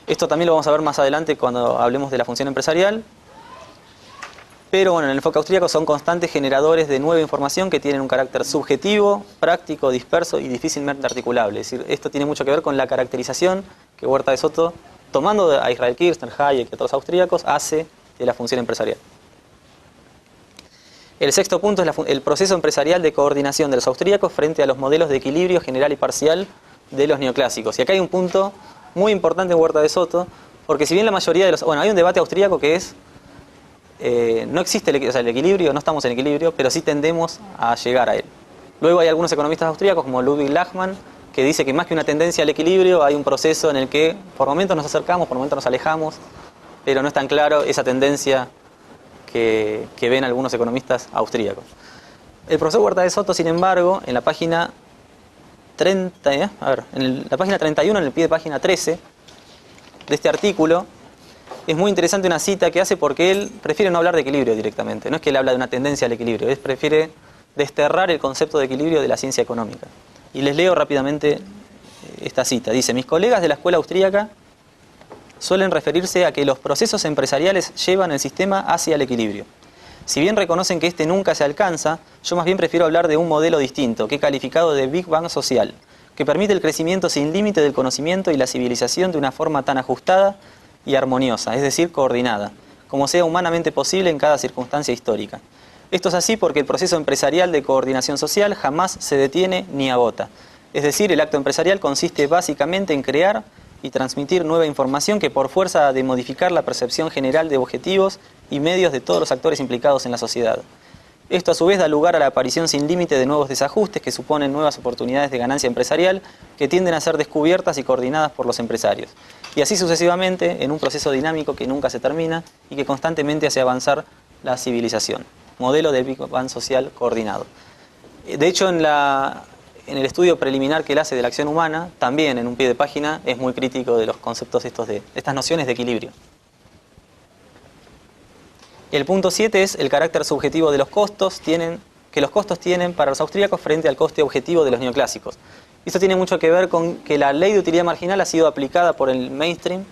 Esto también lo vamos a ver más adelante cuando hablemos de la función empresarial. Pero bueno, en el enfoque austríaco son constantes generadores de nueva información que tienen un carácter subjetivo, práctico, disperso y difícilmente articulable. Es decir, esto tiene mucho que ver con la caracterización que Huerta de Soto, tomando a Israel Kirchner, Hayek y otros austríacos, hace de la función empresarial. El sexto punto es el proceso empresarial de coordinación de los austríacos frente a los modelos de equilibrio general y parcial de los neoclásicos. Y acá hay un punto muy importante en Huerta de Soto, porque si bien la mayoría de los... Bueno, hay un debate austríaco que es... no existe el equilibrio, no estamos en equilibrio, pero sí tendemos a llegar a él. Luego hay algunos economistas austríacos, como Ludwig Lachmann, que dice que más que una tendencia al equilibrio, hay un proceso en el que por momentos nos acercamos, por momentos nos alejamos, pero no es tan claro esa tendencia que ven algunos economistas austríacos. El profesor Huerta de Soto, sin embargo, en la página 31, en el pie de página 13 de este artículo, es muy interesante una cita que hace porque él prefiere no hablar de equilibrio directamente. No es que él habla de una tendencia al equilibrio, él prefiere desterrar el concepto de equilibrio de la ciencia económica. Y les leo rápidamente esta cita. Dice: mis colegas de la escuela austríaca suelen referirse a que los procesos empresariales llevan el sistema hacia el equilibrio. Si bien reconocen que este nunca se alcanza, yo más bien prefiero hablar de un modelo distinto, que he calificado de Big Bang social, que permite el crecimiento sin límite del conocimiento y la civilización de una forma tan ajustada y armoniosa, es decir, coordinada, como sea humanamente posible en cada circunstancia histórica. Esto es así porque el proceso empresarial de coordinación social jamás se detiene ni agota. Es decir, el acto empresarial consiste básicamente en crear y transmitir nueva información que por fuerza ha de modificar la percepción general de objetivos y medios de todos los actores implicados en la sociedad. Esto a su vez da lugar a la aparición sin límite de nuevos desajustes que suponen nuevas oportunidades de ganancia empresarial que tienden a ser descubiertas y coordinadas por los empresarios. Y así sucesivamente en un proceso dinámico que nunca se termina y que constantemente hace avanzar la civilización. Modelo de Big Bang social coordinado. De hecho, en el estudio preliminar que él hace de la acción humana, también en un pie de página es muy crítico de los conceptos estas nociones de equilibrio. El punto 7 es el carácter subjetivo de los costos que los costos tienen para los austríacos frente al coste objetivo de los neoclásicos. Esto tiene mucho que ver con que la ley de utilidad marginal ha sido aplicada por el mainstream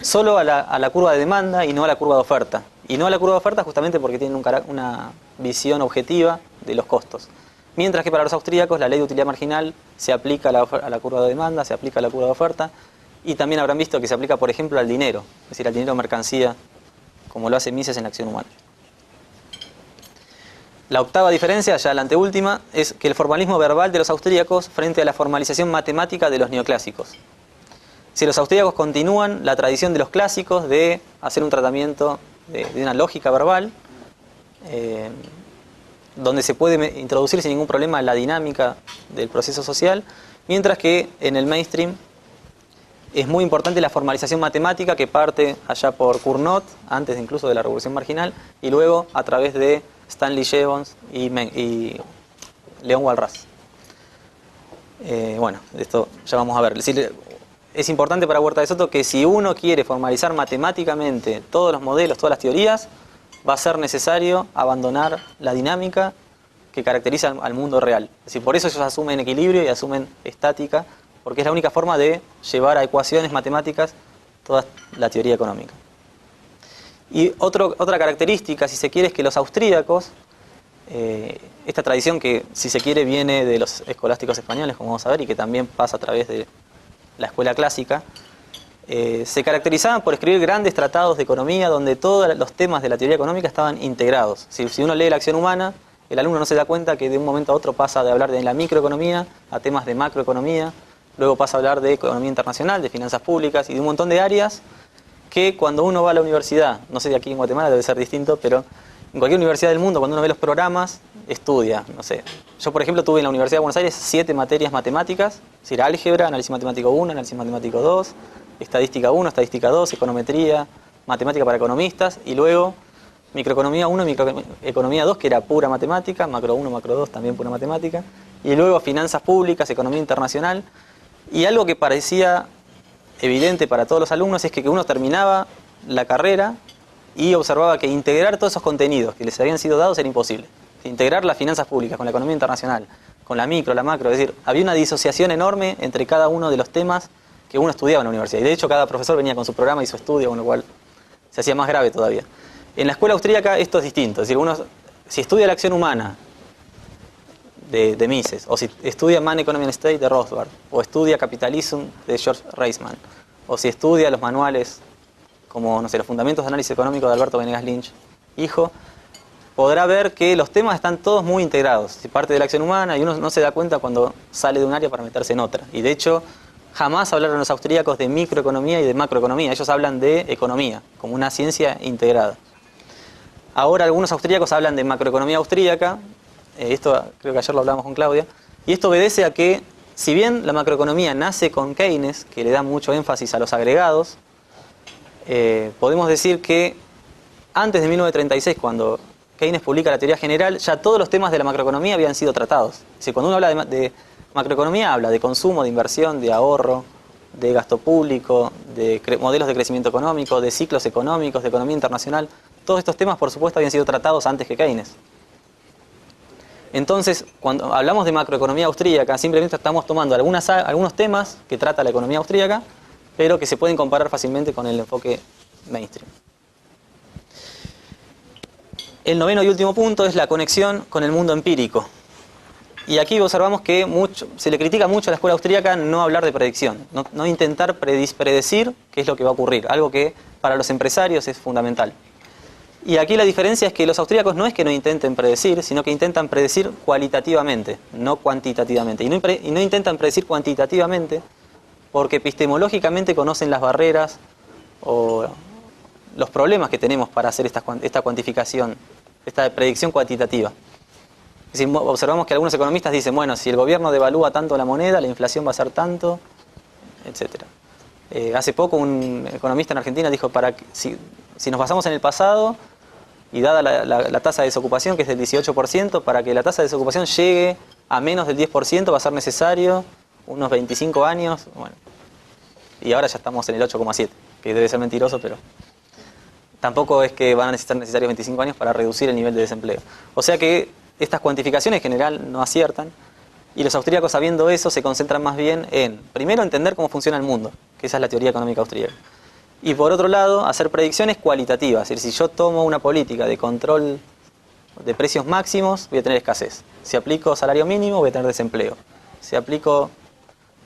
solo a la curva de demanda y no a la curva de oferta. Y no a la curva de oferta justamente porque tienen una visión objetiva de los costos. Mientras que para los austríacos la ley de utilidad marginal se aplica a la curva de demanda, se aplica a la curva de oferta, y también habrán visto que se aplica, por ejemplo, al dinero, es decir, al dinero mercancía, como lo hace Mises en la acción humana. La octava diferencia, ya la anteúltima, es que el formalismo verbal de los austríacos frente a la formalización matemática de los neoclásicos. Si los austríacos continúan la tradición de los clásicos de hacer un tratamiento de una lógica verbal, donde se puede introducir sin ningún problema la dinámica del proceso social, mientras que en el mainstream es muy importante la formalización matemática que parte allá por Cournot, antes incluso de la Revolución Marginal, y luego a través de Stanley Jevons y Leon Walras. Bueno, esto ya vamos a ver. Es decir, es importante para Huerta de Soto que si uno quiere formalizar matemáticamente todos los modelos, todas las teorías, va a ser necesario abandonar la dinámica que caracteriza al mundo real. Es decir, por eso ellos asumen equilibrio y asumen estática, porque es la única forma de llevar a ecuaciones matemáticas toda la teoría económica. Y otra característica, si se quiere, es que los austríacos, esta tradición que, si se quiere, viene de los escolásticos españoles, como vamos a ver, y que también pasa a través de la escuela clásica, se caracterizaban por escribir grandes tratados de economía donde todos los temas de la teoría económica estaban integrados. Si uno lee la acción humana, el alumno no se da cuenta que de un momento a otro pasa de hablar de la microeconomía a temas de macroeconomía, luego pasa a hablar de economía internacional, de finanzas públicas y de un montón de áreas que cuando uno va a la universidad, no sé si aquí en Guatemala debe ser distinto, pero en cualquier universidad del mundo, cuando uno ve los programas, estudia, no sé. Yo, por ejemplo, tuve en la Universidad de Buenos Aires 7 materias matemáticas, es decir, álgebra, análisis matemático 1, análisis matemático 2, estadística 1, estadística 2, econometría, matemática para economistas, y luego microeconomía 1, microeconomía 2, que era pura matemática, macro 1, macro 2, también pura matemática, y luego finanzas públicas, economía internacional, y algo que parecía evidente para todos los alumnos es que uno terminaba la carrera y observaba que integrar todos esos contenidos que les habían sido dados era imposible. Integrar las finanzas públicas con la economía internacional, con la micro, la macro, es decir, había una disociación enorme entre cada uno de los temas que uno estudiaba en la universidad. Y de hecho cada profesor venía con su programa y su estudio, con lo cual se hacía más grave todavía. En la escuela austríaca esto es distinto, es decir, uno si estudia la acción humana de Mises, o si estudia Man, Economy and State de Rothbard, o estudia Capitalism de George Reisman, o si estudia los manuales como, no sé, los fundamentos de análisis económico de Alberto Venegas Lynch, hijo, podrá ver que los temas están todos muy integrados, parte de la acción humana, y uno no se da cuenta cuando sale de un área para meterse en otra. Y de hecho, jamás hablaron los austríacos de microeconomía y de macroeconomía, ellos hablan de economía, como una ciencia integrada. Ahora algunos austríacos hablan de macroeconomía austríaca, esto creo que ayer lo hablamos con Claudia, y esto obedece a que, si bien la macroeconomía nace con Keynes, que le da mucho énfasis a los agregados, podemos decir que antes de 1936, cuando Keynes publica la teoría general, ya todos los temas de la macroeconomía habían sido tratados. Es decir, cuando uno habla de macroeconomía, habla de consumo, de inversión, de ahorro, de gasto público, de modelos de crecimiento económico, de ciclos económicos, de economía internacional. Todos estos temas, por supuesto, habían sido tratados antes que Keynes. Entonces, cuando hablamos de macroeconomía austríaca, simplemente estamos tomando algunos temas que trata la economía austríaca, pero que se pueden comparar fácilmente con el enfoque mainstream. El noveno y último punto es la conexión con el mundo empírico. Y aquí observamos que se le critica mucho a la escuela austríaca no hablar de predicción, no intentar predecir qué es lo que va a ocurrir, algo que para los empresarios es fundamental. Y aquí la diferencia es que los austríacos no es que no intenten predecir, sino que intentan predecir cualitativamente, no cuantitativamente. Y no intentan predecir cuantitativamente porque epistemológicamente conocen las barreras o los problemas que tenemos para hacer esta cuantificación, esta predicción cuantitativa. Es decir, observamos que algunos economistas dicen, bueno, si el gobierno devalúa tanto la moneda, la inflación va a ser tanto, etc. Hace poco un economista en Argentina dijo, si nos basamos en el pasado y dada la tasa de desocupación, que es del 18%, para que la tasa de desocupación llegue a menos del 10% va a ser necesario unos 25 años, bueno, y ahora ya estamos en el 8,7, que debe ser mentiroso, pero tampoco es que van a necesitar necesarios 25 años para reducir el nivel de desempleo. O sea que estas cuantificaciones en general no aciertan, y los austríacos, sabiendo eso, se concentran más bien en, primero, entender cómo funciona el mundo, que esa es la teoría económica austríaca, y por otro lado, hacer predicciones cualitativas. Es decir, si yo tomo una política de control de precios máximos, voy a tener escasez. Si aplico salario mínimo, voy a tener desempleo. Si aplico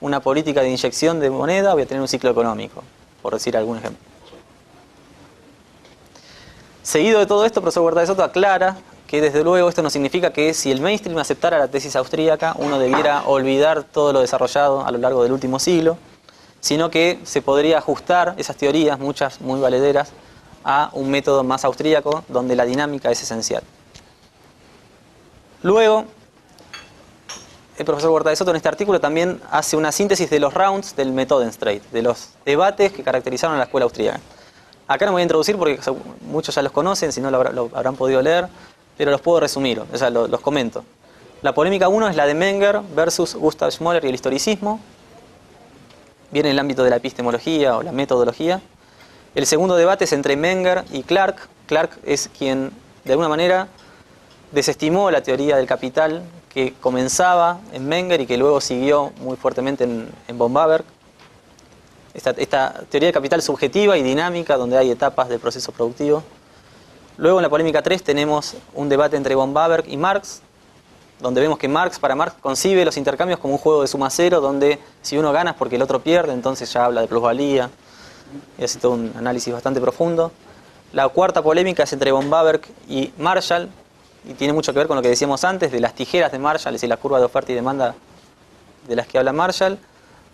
una política de inyección de moneda, voy a tener un ciclo económico, por decir algún ejemplo. Seguido de todo esto, el profesor Huerta de Soto aclara que desde luego esto no significa que si el mainstream aceptara la tesis austríaca, uno debiera olvidar todo lo desarrollado a lo largo del último siglo, sino que se podría ajustar esas teorías, muchas muy valederas, a un método más austríaco donde la dinámica es esencial. Luego, el profesor Huerta de Soto en este artículo también hace una síntesis de los rounds del Methodenstreit, de los debates que caracterizaron a la escuela austríaca. Acá no me voy a introducir porque muchos ya los conocen, si no lo habrán podido leer, pero los puedo resumir, o sea, los comento. La polémica 1 es la de Menger versus Gustav Schmoller y el historicismo. Viene en el ámbito de la epistemología o la metodología. El segundo debate es entre Menger y Clark. Clark es quien, de alguna manera, desestimó la teoría del capital que comenzaba en Menger y que luego siguió muy fuertemente en von Bawerk. Esta teoría del capital subjetiva y dinámica, donde hay etapas del proceso productivo. Luego en la polémica 3 tenemos un debate entre von Bawerk y Marx, donde vemos que para Marx concibe los intercambios como un juego de suma cero, donde si uno gana es porque el otro pierde, entonces ya habla de plusvalía, y hace todo un análisis bastante profundo. La cuarta polémica es entre von Bawerk y Marshall, y tiene mucho que ver con lo que decíamos antes, de las tijeras de Marshall, es decir, la curva de oferta y demanda de las que habla Marshall,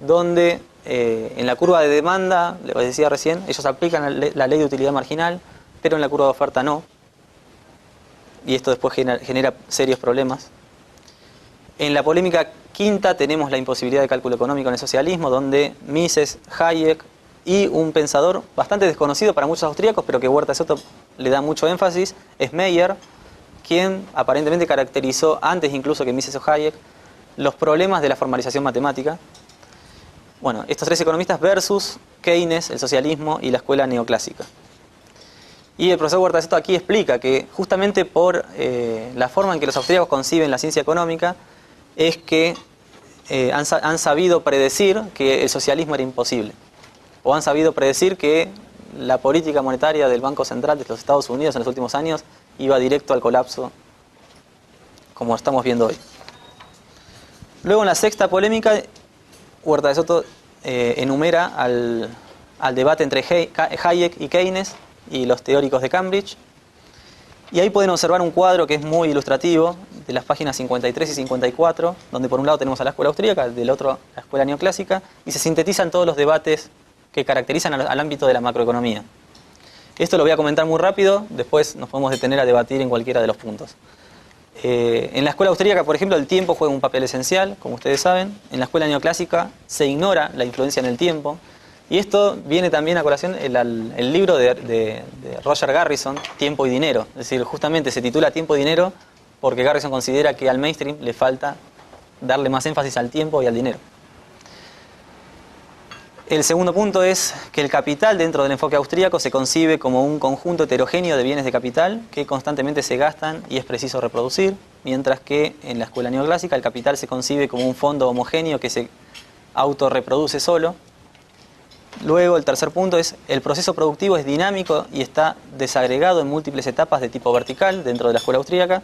donde en la curva de demanda, les decía recién, ellos aplican la ley de utilidad marginal, pero en la curva de oferta no, y esto después genera serios problemas. En la polémica quinta tenemos la imposibilidad de cálculo económico en el socialismo, donde Mises, Hayek y un pensador bastante desconocido para muchos austríacos, pero que Huerta de Soto le da mucho énfasis, es Meyer, quien aparentemente caracterizó, antes incluso que Mises o Hayek, los problemas de la formalización matemática. Bueno, estos tres economistas versus Keynes, el socialismo y la escuela neoclásica. Y el profesor Huerta de Soto aquí explica que justamente por la forma en que los austríacos conciben la ciencia económica es que han sabido predecir que el socialismo era imposible. O han sabido predecir que la política monetaria del Banco Central de los Estados Unidos en los últimos años iba directo al colapso, como estamos viendo hoy. Luego en la sexta polémica, Huerta de Soto enumera al debate entre Hayek y Keynes y los teóricos de Cambridge. Y ahí pueden observar un cuadro que es muy ilustrativo, de las páginas 53 y 54, donde por un lado tenemos a la escuela austríaca, del otro la escuela neoclásica, y se sintetizan todos los debates que caracterizan al ámbito de la macroeconomía. Esto lo voy a comentar muy rápido, después nos podemos detener a debatir en cualquiera de los puntos. En la escuela austríaca, por ejemplo, el tiempo juega un papel esencial, como ustedes saben. En la escuela neoclásica se ignora la influencia en el tiempo. Y esto viene también a colación el libro de Roger Garrison, Tiempo y Dinero. Es decir, justamente se titula Tiempo y Dinero porque Garrison considera que al mainstream le falta darle más énfasis al tiempo y al dinero. El segundo punto es que el capital dentro del enfoque austríaco se concibe como un conjunto heterogéneo de bienes de capital que constantemente se gastan y es preciso reproducir, mientras que en la escuela neoclásica el capital se concibe como un fondo homogéneo que se autorreproduce solo. Luego el tercer punto es el proceso productivo es dinámico y está desagregado en múltiples etapas de tipo vertical dentro de la escuela austríaca,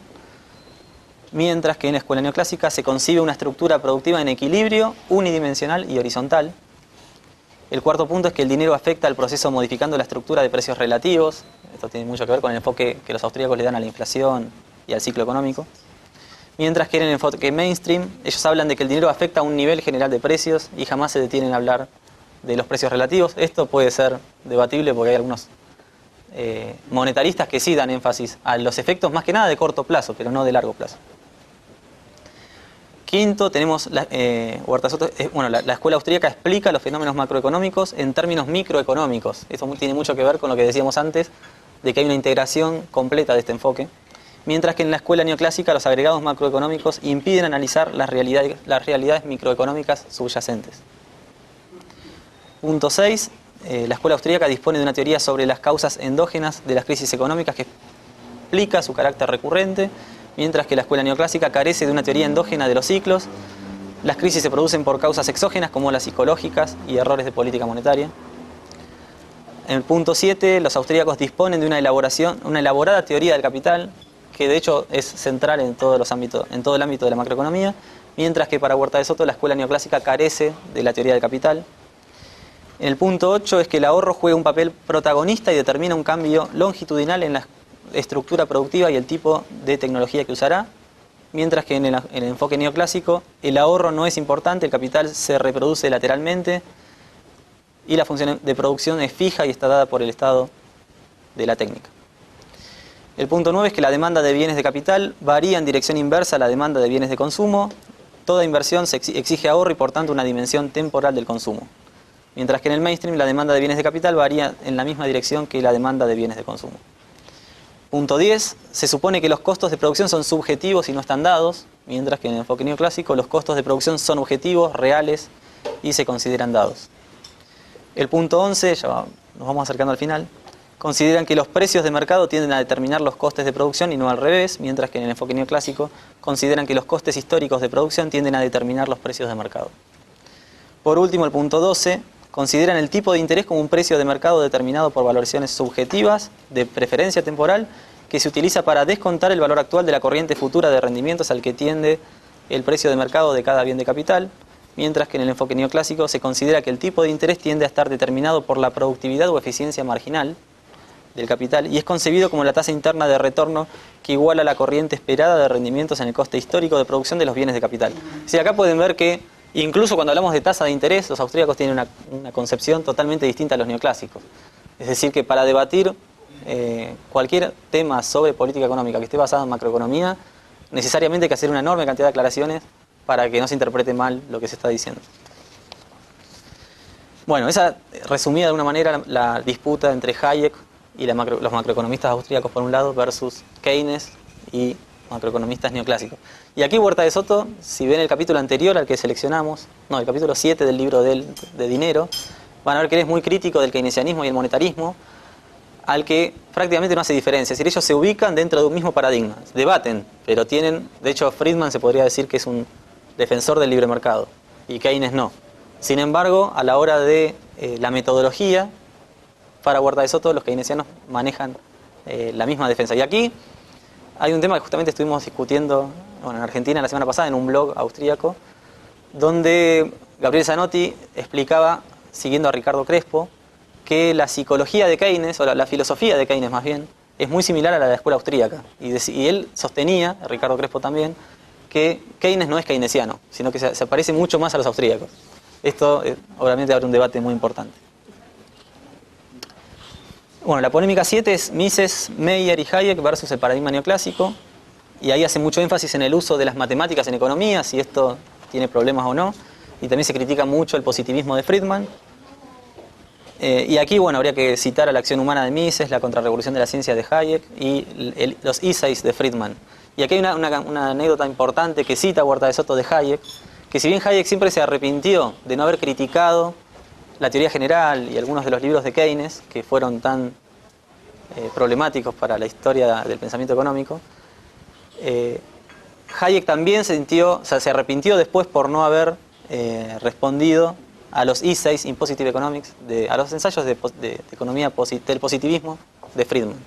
mientras que en la escuela neoclásica se concibe una estructura productiva en equilibrio, unidimensional y horizontal. El cuarto punto es que el dinero afecta al proceso modificando la estructura de precios relativos. Esto tiene mucho que ver con el enfoque que los austríacos le dan a la inflación y al ciclo económico. Mientras que en el enfoque mainstream, ellos hablan de que el dinero afecta a un nivel general de precios y jamás se detienen a hablar de los precios relativos. Esto puede ser debatible porque hay algunos monetaristas que sí dan énfasis a los efectos más que nada de corto plazo, pero no de largo plazo. Quinto, tenemos Huerta de Soto, la escuela austríaca explica los fenómenos macroeconómicos en términos microeconómicos. Esto tiene mucho que ver con lo que decíamos antes, de que hay una integración completa de este enfoque. Mientras que en la escuela neoclásica los agregados macroeconómicos impiden analizar las realidades microeconómicas subyacentes. Punto 6. La escuela austríaca dispone de una teoría sobre las causas endógenas de las crisis económicas que explica su carácter recurrente, mientras que la escuela neoclásica carece de una teoría endógena de los ciclos. Las crisis se producen por causas exógenas como las psicológicas y errores de política monetaria. En el punto 7, los austríacos disponen de una elaborada teoría del capital, que de hecho es central en todos los ámbitos, en todo el ámbito de la macroeconomía, mientras que para Huerta de Soto la escuela neoclásica carece de la teoría del capital. En el punto 8 es que el ahorro juega un papel protagonista y determina un cambio longitudinal en la estructura productiva y el tipo de tecnología que usará, mientras que en el enfoque neoclásico el ahorro no es importante, el capital se reproduce lateralmente y la función de producción es fija y está dada por el estado de la técnica. El punto 9 es que la demanda de bienes de capital varía en dirección inversa a la demanda de bienes de consumo. Toda inversión exige ahorro y por tanto una dimensión temporal del consumo, mientras que en el mainstream la demanda de bienes de capital varía en la misma dirección que la demanda de bienes de consumo. Punto 10. Se supone que los costos de producción son subjetivos y no están dados, mientras que en el enfoque neoclásico los costos de producción son objetivos, reales y se consideran dados. El punto 11, ya nos vamos acercando al final, consideran que los precios de mercado tienden a determinar los costes de producción y no al revés, mientras que en el enfoque neoclásico consideran que los costes históricos de producción tienden a determinar los precios de mercado. Por último, el punto 12, consideran el tipo de interés como un precio de mercado determinado por valoraciones subjetivas de preferencia temporal que se utiliza para descontar el valor actual de la corriente futura de rendimientos al que tiende el precio de mercado de cada bien de capital, mientras que en el enfoque neoclásico se considera que el tipo de interés tiende a estar determinado por la productividad o eficiencia marginal del capital y es concebido como la tasa interna de retorno que iguala la corriente esperada de rendimientos en el coste histórico de producción de los bienes de capital. Si acá pueden ver que incluso cuando hablamos de tasa de interés, los austríacos tienen una concepción totalmente distinta a los neoclásicos. Es decir, que para debatir cualquier tema sobre política económica que esté basado en macroeconomía, necesariamente hay que hacer una enorme cantidad de aclaraciones para que no se interprete mal lo que se está diciendo. Bueno, esa resumida de una manera la disputa entre Hayek y los macroeconomistas austríacos por un lado versus Keynes y macroeconomistas neoclásicos. Y aquí Huerta de Soto, si ven el capítulo anterior al que seleccionamos, el capítulo 7 del libro de Dinero, van a ver que él es muy crítico del keynesianismo y el monetarismo, al que prácticamente no hace diferencia. Es decir, ellos se ubican dentro de un mismo paradigma, debaten, pero tienen, de hecho Friedman se podría decir que es un defensor del libre mercado, y Keynes no. Sin embargo, a la hora de la metodología, para Huerta de Soto los keynesianos manejan la misma defensa. Y aquí hay un tema que justamente estuvimos discutiendo en Argentina la semana pasada en un blog austríaco, donde Gabriel Zanotti explicaba, siguiendo a Ricardo Crespo, que la psicología de Keynes, o la filosofía de Keynes más bien, es muy similar a la de la escuela austríaca. Y él sostenía, Ricardo Crespo también, que Keynes no es keynesiano, sino que se parece mucho más a los austríacos. Esto obviamente abre un debate muy importante. Bueno, la polémica 7 es Mises, Meyer y Hayek versus el paradigma neoclásico. Y ahí hace mucho énfasis en el uso de las matemáticas en economía, si esto tiene problemas o no. Y también se critica mucho el positivismo de Friedman. Y aquí, bueno, habría que citar a la acción humana de Mises, la contrarrevolución de la ciencia de Hayek y los essays de Friedman. Y aquí hay una anécdota importante que cita Huerta de Soto de Hayek, que si bien Hayek siempre se arrepintió de no haber criticado la teoría general y algunos de los libros de Keynes, que fueron tan problemáticos para la historia del pensamiento económico, Hayek también se arrepintió después por no haber respondido a los essays in Positive Economics, a los ensayos de economía del positivismo de Friedman,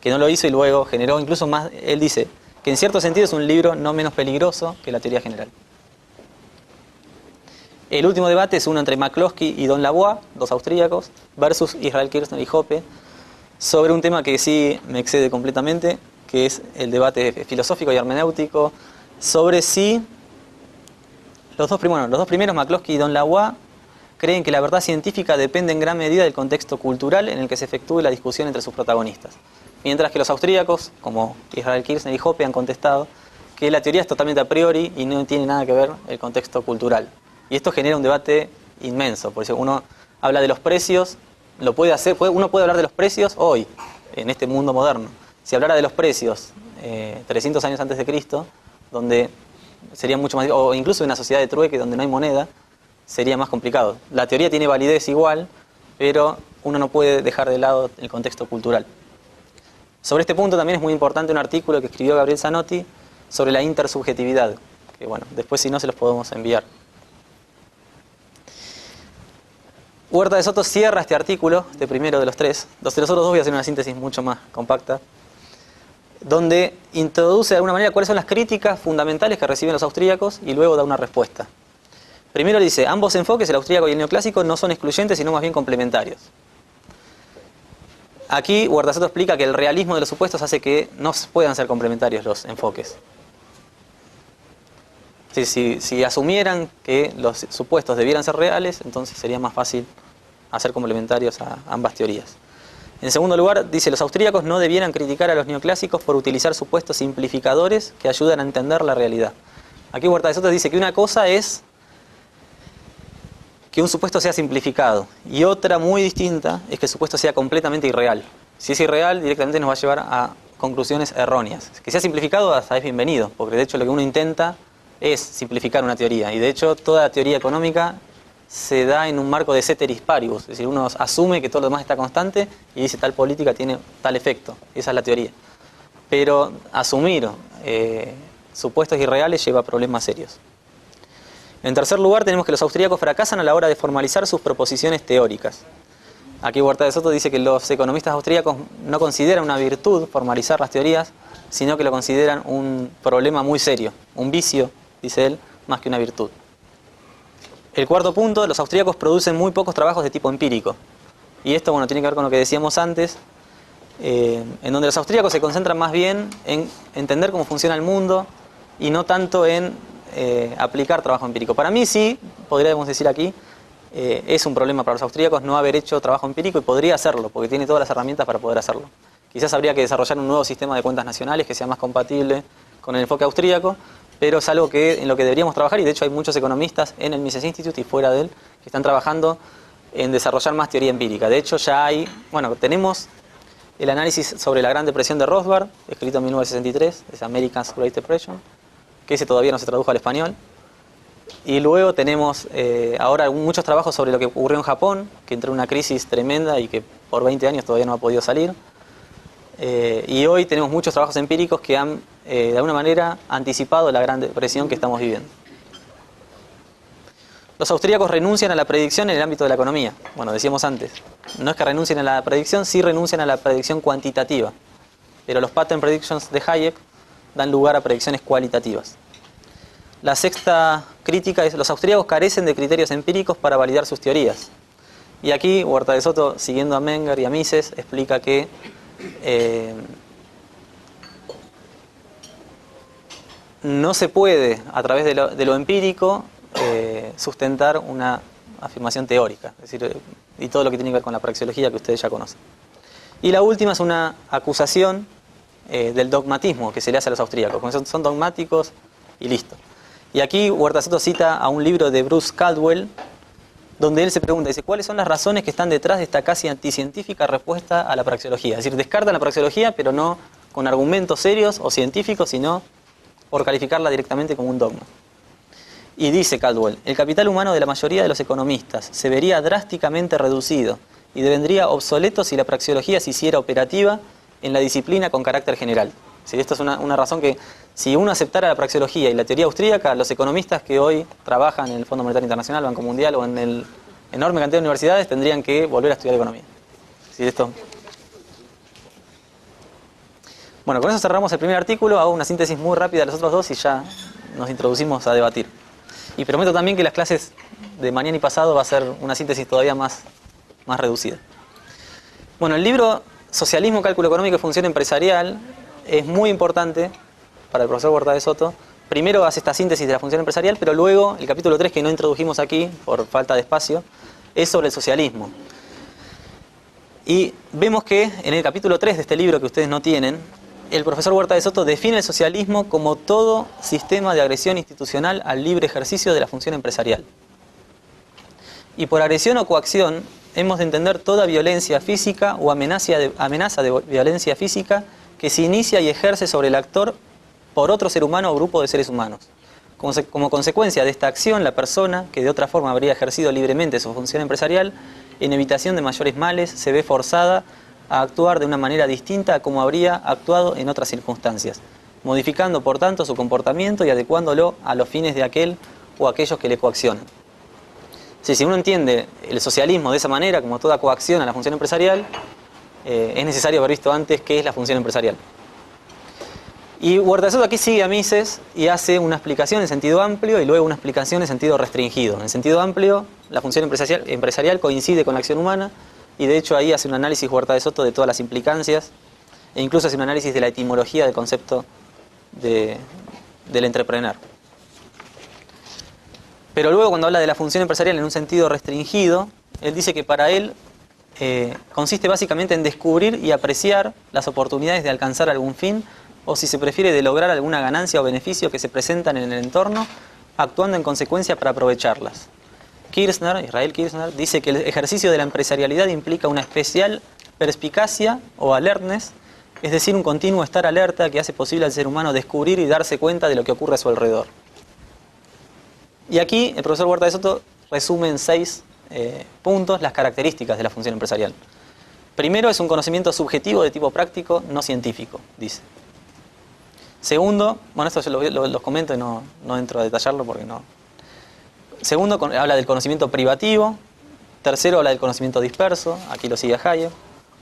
que no lo hizo y luego generó incluso más. Él dice que en cierto sentido es un libro no menos peligroso que la teoría general. El último debate es uno entre McCloskey y Don Lavoie, dos austríacos, versus Israel Kirzner y Hoppe, sobre un tema que sí me excede completamente, que es el debate filosófico y hermenéutico sobre si los dos primeros, McCloskey y Don Lavoie, creen que la verdad científica depende en gran medida del contexto cultural en el que se efectúe la discusión entre sus protagonistas. Mientras que los austríacos, como Israel Kirzner y Hoppe, han contestado que la teoría es totalmente a priori y no tiene nada que ver el contexto cultural. Y esto genera un debate inmenso, porque uno habla de los precios, uno puede hablar de los precios hoy, en este mundo moderno. Si hablara de los precios 300 años antes de Cristo, donde sería mucho más, o incluso en una sociedad de trueque donde no hay moneda, sería más complicado. La teoría tiene validez igual, pero uno no puede dejar de lado el contexto cultural. Sobre este punto también es muy importante un artículo que escribió Gabriel Zanotti sobre la intersubjetividad, que bueno, después si no se los podemos enviar. Huerta de Soto cierra este artículo, este primero de los tres. De los otros dos voy a hacer una síntesis mucho más compacta, donde introduce de alguna manera cuáles son las críticas fundamentales que reciben los austríacos y luego da una respuesta. Primero dice, ambos enfoques, el austríaco y el neoclásico, no son excluyentes, sino más bien complementarios. Aquí Huerta de Soto explica que el realismo de los supuestos hace que no puedan ser complementarios los enfoques. Si asumieran que los supuestos debieran ser reales, entonces sería más fácil hacer complementarios a ambas teorías. En segundo lugar, dice, los austríacos no debieran criticar a los neoclásicos por utilizar supuestos simplificadores que ayudan a entender la realidad. Aquí Huerta de Soto dice que una cosa es que un supuesto sea simplificado y otra muy distinta es que el supuesto sea completamente irreal. Si es irreal, directamente nos va a llevar a conclusiones erróneas. Que sea simplificado hasta es bienvenido, porque de hecho lo que uno intenta es simplificar una teoría y de hecho toda teoría económica se da en un marco de ceteris paribus, es decir, uno asume que todo lo demás está constante y dice tal política tiene tal efecto, esa es la teoría. Pero asumir supuestos irreales lleva a problemas serios. En tercer lugar, tenemos que los austríacos fracasan a la hora de formalizar sus proposiciones teóricas. Aquí Huerta de Soto dice que los economistas austríacos no consideran una virtud formalizar las teorías, sino que lo consideran un problema muy serio, un vicio, dice él, más que una virtud. El cuarto punto, los austríacos producen muy pocos trabajos de tipo empírico. Y esto, bueno, tiene que ver con lo que decíamos antes, en donde los austríacos se concentran más bien en entender cómo funciona el mundo y no tanto en aplicar trabajo empírico. Para mí sí, podríamos decir aquí, es un problema para los austríacos no haber hecho trabajo empírico y podría hacerlo, porque tiene todas las herramientas para poder hacerlo. Quizás habría que desarrollar un nuevo sistema de cuentas nacionales que sea más compatible con el enfoque austríaco, pero es algo en lo que deberíamos trabajar y de hecho hay muchos economistas en el Mises Institute y fuera de él que están trabajando en desarrollar más teoría empírica. De hecho ya hay, bueno, tenemos el análisis sobre la Gran Depresión de Rothbard, escrito en 1963, es America's Great Depression, que ese todavía no se tradujo al español. Y luego tenemos ahora muchos trabajos sobre lo que ocurrió en Japón, que entró en una crisis tremenda y que por 20 años todavía no ha podido salir. Y hoy tenemos muchos trabajos empíricos que han, de alguna manera, anticipado la Gran Depresión que estamos viviendo. Los austríacos renuncian a la predicción en el ámbito de la economía. Bueno, decíamos antes, no es que renuncien a la predicción, sí renuncian a la predicción cuantitativa. Pero los pattern predictions de Hayek dan lugar a predicciones cualitativas. La sexta crítica es: los austríacos carecen de criterios empíricos para validar sus teorías. Y aquí Huerta de Soto, siguiendo a Menger y a Mises, explica que no se puede, a través de lo empírico, sustentar una afirmación teórica, es decir, y todo lo que tiene que ver con la praxeología que ustedes ya conocen. Y la última es una acusación del dogmatismo que se le hace a los austríacos, como son dogmáticos y listo. Y aquí Huerta de Soto cita a un libro de Bruce Caldwell, donde él se pregunta, dice, ¿cuáles son las razones que están detrás de esta casi anticientífica respuesta a la praxeología? Es decir, descartan la praxeología, pero no con argumentos serios o científicos, sino por calificarla directamente como un dogma. Y dice Caldwell, el capital humano de la mayoría de los economistas se vería drásticamente reducido y devendría obsoleto si la praxeología se hiciera operativa en la disciplina con carácter general. Es decir, esto es una razón que, si uno aceptara la praxeología y la teoría austríaca, los economistas que hoy trabajan en el Fondo Monetario Internacional, Banco Mundial o en el enorme cantidad de universidades tendrían que volver a estudiar economía. Es decir, esto... Bueno, con eso cerramos el primer artículo, hago una síntesis muy rápida de los otros dos y ya nos introducimos a debatir. Y prometo también que las clases de mañana y pasado va a ser una síntesis todavía más reducida. Bueno, el libro Socialismo, Cálculo Económico y Función Empresarial es muy importante para el profesor Huerta de Soto. Primero hace esta síntesis de la función empresarial, pero luego el capítulo 3, que no introdujimos aquí por falta de espacio, es sobre el socialismo. Y vemos que en el capítulo 3 de este libro que ustedes no tienen, el profesor Huerta de Soto define el socialismo como todo sistema de agresión institucional al libre ejercicio de la función empresarial. Y por agresión o coacción hemos de entender toda violencia física o amenaza de violencia física que se inicia y ejerce sobre el actor por otro ser humano o grupo de seres humanos. Como consecuencia de esta acción, la persona, que de otra forma habría ejercido libremente su función empresarial, en evitación de mayores males, se ve forzada a actuar de una manera distinta a como habría actuado en otras circunstancias, modificando por tanto su comportamiento y adecuándolo a los fines de aquel o aquellos que le coaccionan. Si uno entiende el socialismo de esa manera, como toda coacción a la función empresarial, es necesario haber visto antes qué es la función empresarial. Y Huerta de Soto aquí sigue a Mises y hace una explicación en sentido amplio y luego una explicación en sentido restringido. En sentido amplio, la función empresarial coincide con la acción humana y de hecho ahí hace un análisis Huerta de Soto de todas las implicancias e incluso hace un análisis de la etimología del concepto del entrepreneur. Pero luego cuando habla de la función empresarial en un sentido restringido, él dice que para él consiste básicamente en descubrir y apreciar las oportunidades de alcanzar algún fin, o si se prefiere de lograr alguna ganancia o beneficio que se presentan en el entorno, actuando en consecuencia para aprovecharlas. Israel Kirzner, dice que el ejercicio de la empresarialidad implica una especial perspicacia o alertness, es decir, un continuo estar alerta que hace posible al ser humano descubrir y darse cuenta de lo que ocurre a su alrededor. Y aquí el profesor Huerta de Soto resume en 6 puntos las características de la función empresarial. Primero, es un conocimiento subjetivo de tipo práctico, no científico, dice. Segundo, bueno, esto yo lo comento y no entro a detallarlo porque no. Segundo, habla del conocimiento privativo. Tercero, habla del conocimiento disperso, aquí lo sigue Hayek.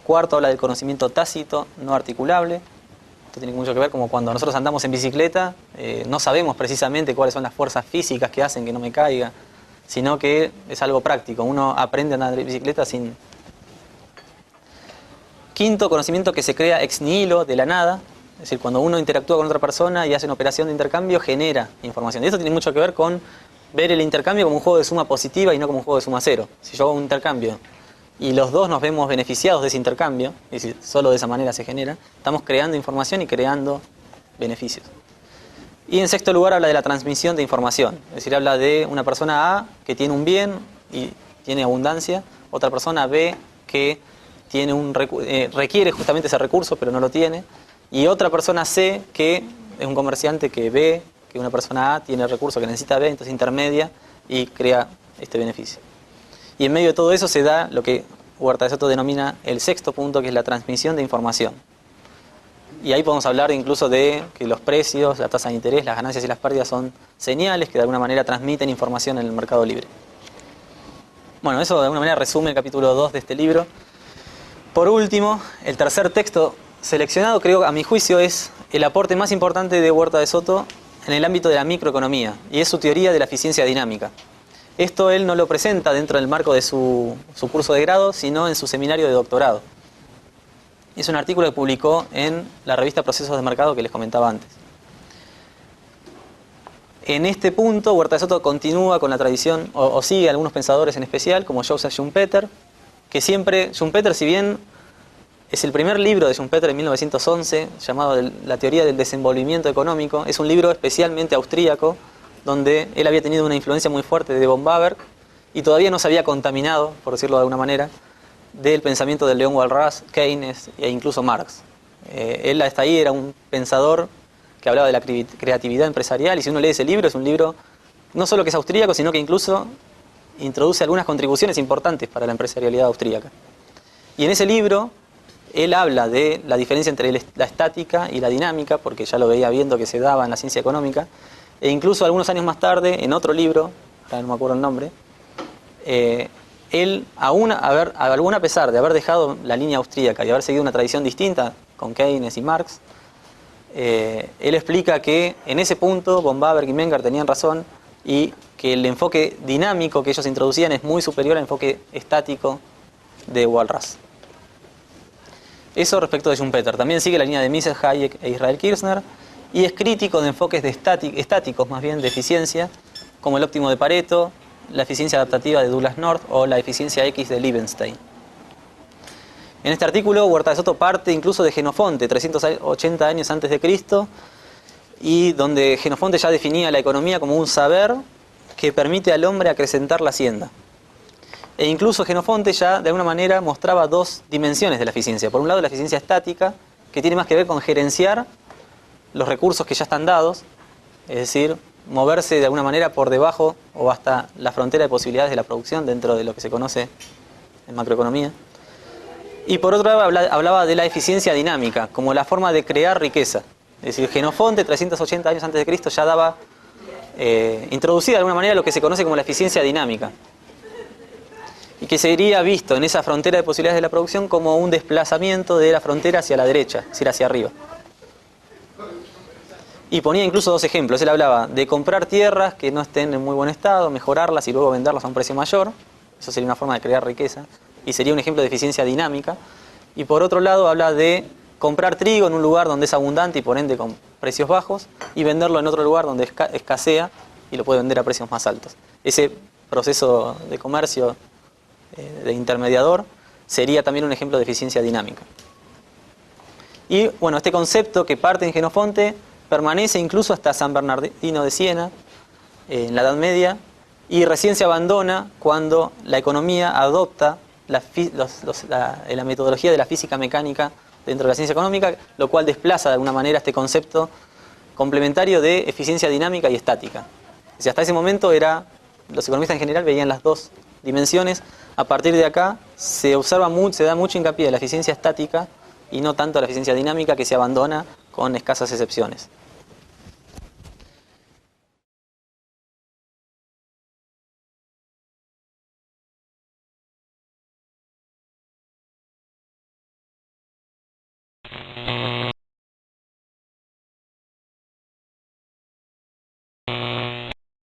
Cuarto, habla del conocimiento tácito, no articulable. Esto tiene mucho que ver como cuando nosotros andamos en bicicleta, no sabemos precisamente cuáles son las fuerzas físicas que hacen que no me caiga, sino que es algo práctico. Uno aprende a andar en bicicleta sin... Quinto, conocimiento que se crea ex nihilo, de la nada. Es decir, cuando uno interactúa con otra persona y hace una operación de intercambio, genera información. Y esto tiene mucho que ver con ver el intercambio como un juego de suma positiva y no como un juego de suma cero. Si yo hago un intercambio y los dos nos vemos beneficiados de ese intercambio, y si solo de esa manera se genera, estamos creando información y creando beneficios. Y en sexto lugar habla de la transmisión de información. Es decir, habla de una persona A que tiene un bien y tiene abundancia, otra persona B que tiene requiere justamente ese recurso pero no lo tiene, y otra persona C que es un comerciante que ve que una persona A tiene el recurso que necesita B, entonces intermedia y crea este beneficio. Y en medio de todo eso se da lo que Huerta de Soto denomina el sexto punto, que es la transmisión de información. Y ahí podemos hablar incluso de que los precios, la tasa de interés, las ganancias y las pérdidas son señales que de alguna manera transmiten información en el mercado libre. Bueno, eso de alguna manera resume el capítulo 2 de este libro. Por último, el tercer texto seleccionado, creo, a mi juicio, es el aporte más importante de Huerta de Soto en el ámbito de la microeconomía, y es su teoría de la eficiencia dinámica. Esto él no lo presenta dentro del marco de su curso de grado, sino en su seminario de doctorado. Es un artículo que publicó en la revista Procesos de Mercado que les comentaba antes. En este punto, Huerta de Soto continúa con la tradición, o sigue a algunos pensadores en especial, como Joseph Schumpeter, que siempre, Schumpeter, si bien es el primer libro de Schumpeter en 1911, llamado La teoría del desenvolvimiento económico, es un libro especialmente austríaco, donde él había tenido una influencia muy fuerte de von Baber y todavía no se había contaminado, por decirlo de alguna manera, del pensamiento de Leon Walras, Keynes e incluso Marx. Él hasta ahí era un pensador que hablaba de la creatividad empresarial, y si uno lee ese libro, es un libro no solo que es austríaco, sino que incluso introduce algunas contribuciones importantes para la empresarialidad austríaca. Y en ese libro él habla de la diferencia entre la estática y la dinámica, porque ya lo veía viendo que se daba en la ciencia económica, e incluso algunos años más tarde, en otro libro, ahora no me acuerdo el nombre, él, aún a pesar de haber dejado la línea austríaca y haber seguido una tradición distinta con Keynes y Marx, él explica que en ese punto von Baber y Menger tenían razón y que el enfoque dinámico que ellos introducían es muy superior al enfoque estático de Walras. Eso respecto de Schumpeter. También sigue la línea de Mises, Hayek e Israel Kirzner, y es crítico de enfoques estáticos, más bien de eficiencia, como el óptimo de Pareto, la eficiencia adaptativa de Douglas North o la eficiencia X de Liebenstein. En este artículo, Huerta de Soto parte incluso de Jenofonte, 380 años antes de Cristo, y donde Jenofonte ya definía la economía como un saber que permite al hombre acrecentar la hacienda. E incluso Jenofonte ya de alguna manera mostraba dos dimensiones de la eficiencia. Por un lado, la eficiencia estática, que tiene más que ver con gerenciar los recursos que ya están dados, es decir, moverse de alguna manera por debajo o hasta la frontera de posibilidades de la producción dentro de lo que se conoce en macroeconomía. Y por otro lado hablaba de la eficiencia dinámica, como la forma de crear riqueza. Es decir, Jenofonte, 380 años antes de Cristo, ya daba, introducida de alguna manera lo que se conoce como la eficiencia dinámica, y que sería visto en esa frontera de posibilidades de la producción como un desplazamiento de la frontera hacia la derecha, es decir, hacia arriba. Y ponía incluso dos ejemplos. Él hablaba de comprar tierras que no estén en muy buen estado, mejorarlas y luego venderlas a un precio mayor. Eso sería una forma de crear riqueza y sería un ejemplo de eficiencia dinámica. Y por otro lado habla de comprar trigo en un lugar donde es abundante y por ende con precios bajos, y venderlo en otro lugar donde escasea y lo puede vender a precios más altos. Ese proceso de comercio de intermediador sería también un ejemplo de eficiencia dinámica. Y bueno, este concepto que parte en Jenofonte permanece incluso hasta San Bernardino de Siena, en la Edad Media, y recién se abandona cuando la economía adopta la metodología de la física mecánica dentro de la ciencia económica, lo cual desplaza de alguna manera este concepto complementario de eficiencia dinámica y estática. O sea, hasta ese momento era los economistas en general veían las dos dimensiones. A partir de acá se da mucho hincapié a la eficiencia estática y no tanto a la eficiencia dinámica, que se abandona con escasas excepciones.